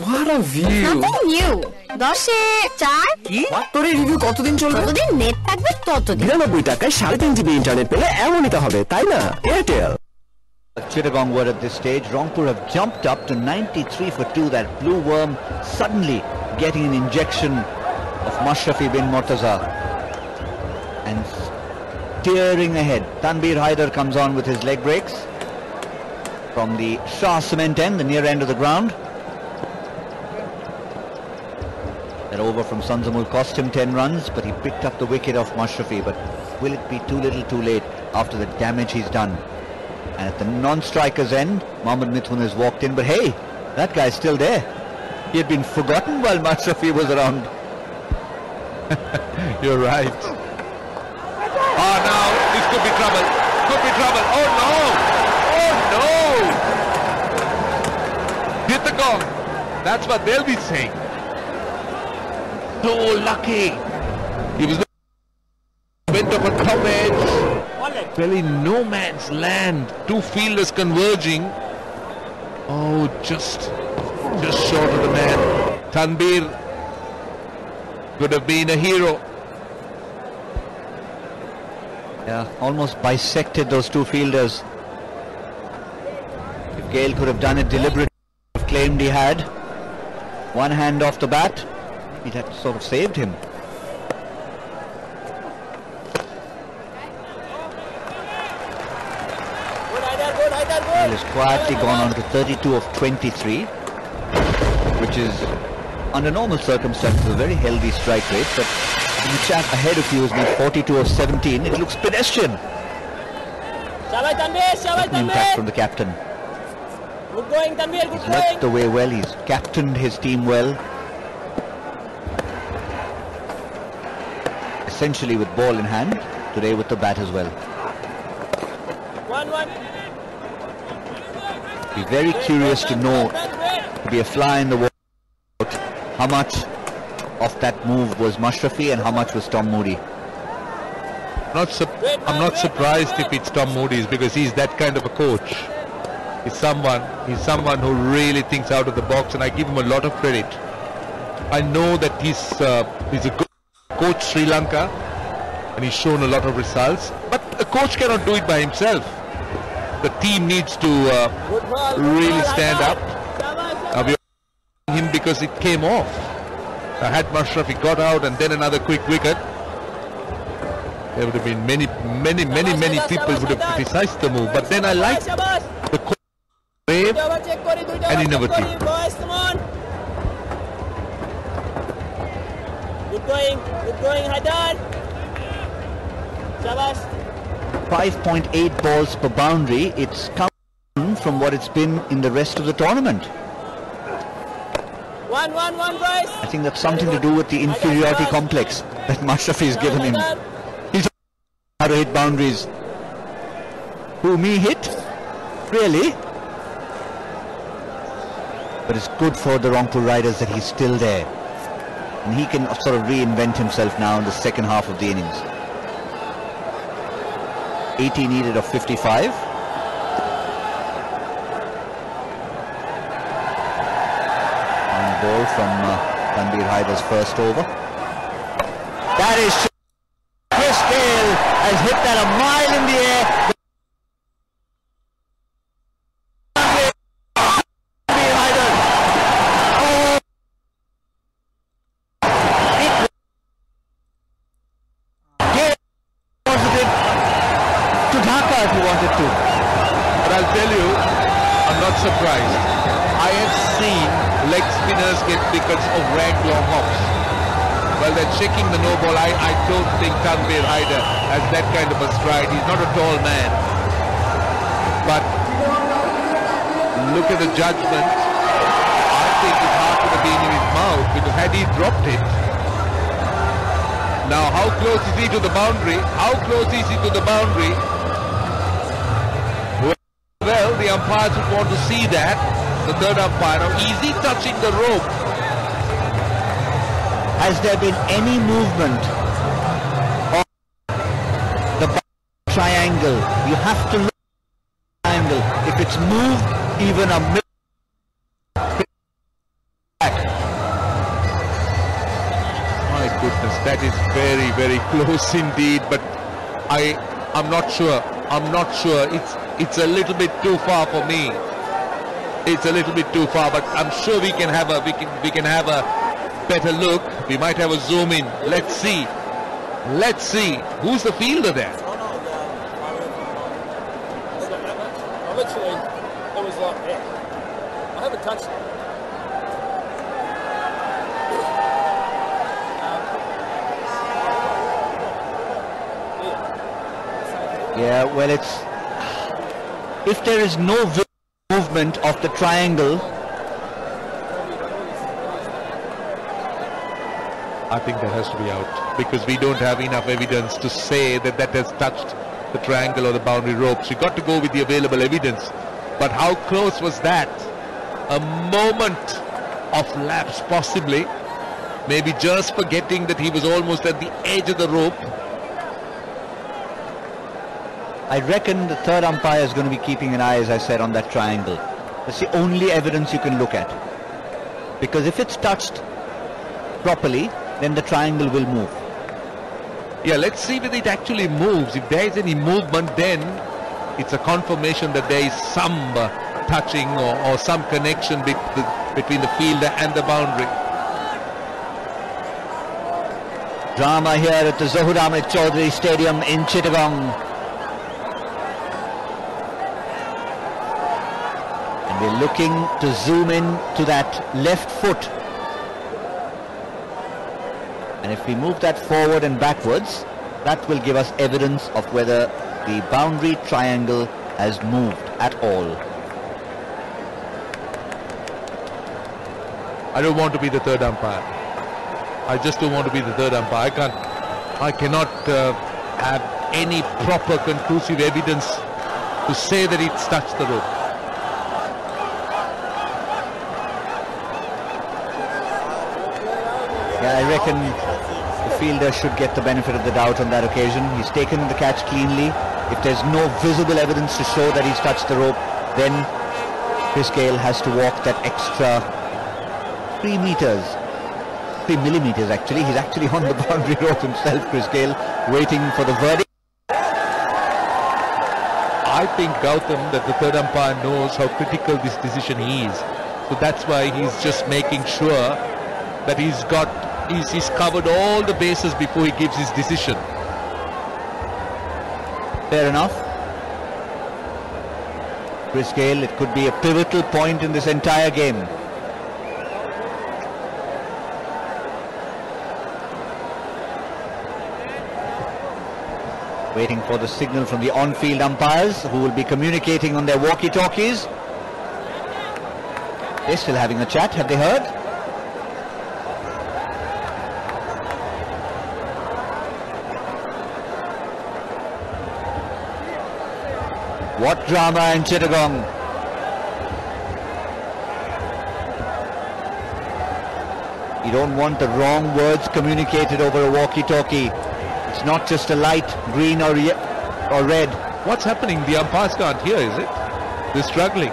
What a view! Nothing new. 10-এ 4 কি? তোর এই review কতদিন চলবে? যতদিন net থাকবে ততদিন। 99 টাকায় 3.5 GB internet পেলে এমনই তো হবে, তাই না? Airtel. Chittagong were at this stage. Rangpur have jumped up to 93 for 2. That blue worm suddenly getting an injection of Mashrafi bin Mortaza and steering ahead. Tanbir Haider comes on with his leg breaks from the Shah Cement end, the near end of the ground. That over from Sanzamul cost him 10 runs, but he picked up the wicket of Mashrafi. But will it be too little too late after the damage he's done? And at the non-striker's end, Mohammad Mithun has walked in, but hey, that guy's still there. He had been forgotten while Mashrafi was around. You're right. Oh, now this could be trouble. Could be trouble. Oh no! Oh no! Hit the gong. That's what they'll be saying. So lucky. He was went up a top edge. Really no man's land. 2 fielders converging. Oh, just short of the man. Tanbir could have been a hero. Yeah, almost bisected those 2 fielders. If Gale could have done it deliberately, claimed he had one hand off the bat, it had sort of saved him. Gale has quietly gone on to 32 of 23, which is under normal circumstances a very healthy strike rate, but in the chat ahead of you has been 42 of 17. It looks pedestrian. An impact from the captain. Good going, Tanvir, good He's led the way well, he's captained his team well. Essentially with ball in hand, today with the bat as well. 1-1. Be very curious to know, to be a fly in the wall, how much of that move was Mashrafi and how much was Tom Moody. I'm not surprised if it's Tom Moody's, because he's that kind of a coach. He's someone who really thinks out of the box, and I give him a lot of credit. I know that he's a good coach, Sri Lanka, and he's shown a lot of results, but a coach cannot do it by himself. The team needs to really stand up. We are him because it came off. Had Mashrafi got out and then another quick wicket, There would have been many people would have criticized the move. But then I liked the coach, brave and innovative. Good going, Haidar. Shabash. 5.8 balls per boundary. It's come from what it's been in the rest of the tournament. 1-1-1, boys. I think that's something to do with the inferiority complex that Mashrafi has given him. He's how to hit boundaries. Who, me hit? Really? But it's good for the Rangpur Riders that he's still there. And he can sort of reinvent himself now in the second half of the innings. 80 needed of 55. And ball from Tanveer Haidar's first over. That is Chris Gayle has hit that a mile in the air. Tanveer Haidar. Oh. Gayle positive to Dhaka if he wanted to. But I'll tell you, I'm not surprised. I have seen leg spinners get wickets of rag long hops. Well, they're checking the no ball. I don't think Tanveer Haidar has that kind of a stride. He's not a tall man. But look at the judgment. I think his heart would have been in his mouth because had he dropped it. Now, how close is he to the boundary? How close is he to the boundary? Well, the umpires would want to see that. The third umpire. Now, is he touching the rope? Has there been any movement of the triangle? You have to look at the triangle. If it's moved even a minute back. My goodness, that is very, very close indeed. But I'm not sure. I'm not sure. It's a little bit too far for me. It's a little bit too far, but I'm sure we can have a better look. We might have a zoom in. Let's see. Let's see. Who's the fielder there? Literally, it was like, I haven't touched it. Yeah, well, it's if there is no movement of the triangle, I think that has to be out because we don't have enough evidence to say that that has touched the triangle or the boundary ropes. You got to go with the available evidence. But how close was that? A moment of lapse possibly. Maybe just forgetting that he was almost at the edge of the rope. I reckon the third umpire is going to be keeping an eye, as I said, on that triangle. That's the only evidence you can look at. Because if it's touched properly, then the triangle will move. Yeah, let's see whether it actually moves. If there is any movement, then it's a confirmation that there is some touching or some connection between the fielder and the boundary. Drama here at the Zohur Ahmed Chaudhary Stadium in Chittagong. And we're looking to zoom in to that left foot. And if we move that forward and backwards, that will give us evidence of whether the boundary triangle has moved at all. I don't want to be the third umpire. I just don't want to be the third umpire. I cannot have any proper conclusive evidence to say that it's touched the rope. Yeah, I reckon the fielder should get the benefit of the doubt on that occasion. He's taken the catch cleanly. If there's no visible evidence to show that he's touched the rope, then Chris Gayle has to walk that extra 3 millimeters actually. He's actually on the boundary rope himself, Chris Gayle, waiting for the verdict. I think, Gautam, that the third umpire knows how critical this decision is. So that's why he's just making sure that he's covered all the bases before he gives his decision. Fair enough. Chris Gayle, it could be a pivotal point in this entire game. Waiting for the signal from the on-field umpires, who will be communicating on their walkie-talkies. They're still having a chat, have they heard? What drama in Chittagong. You don't want the wrong words communicated over a walkie-talkie. It's not just a light, green or red. What's happening? The umpires can't hear, is it? They're struggling.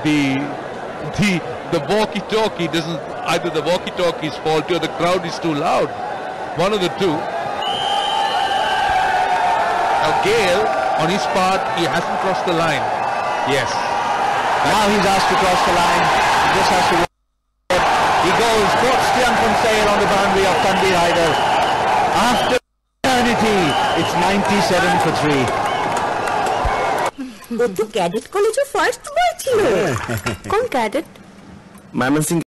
The walkie-talkie doesn't, either the walkie-talkie is faulty or the crowd is too loud. One of the two. Now Gayle, on his part, he hasn't crossed the line. Yes. Now he's asked to cross the line. He just has to. He goes, caught Stian from Sale on the boundary of Tanvir Haider. After eternity, it's 97 for 3. ও তো cadet কলেজে first boy ছিল। কোন cadet? Mymensingh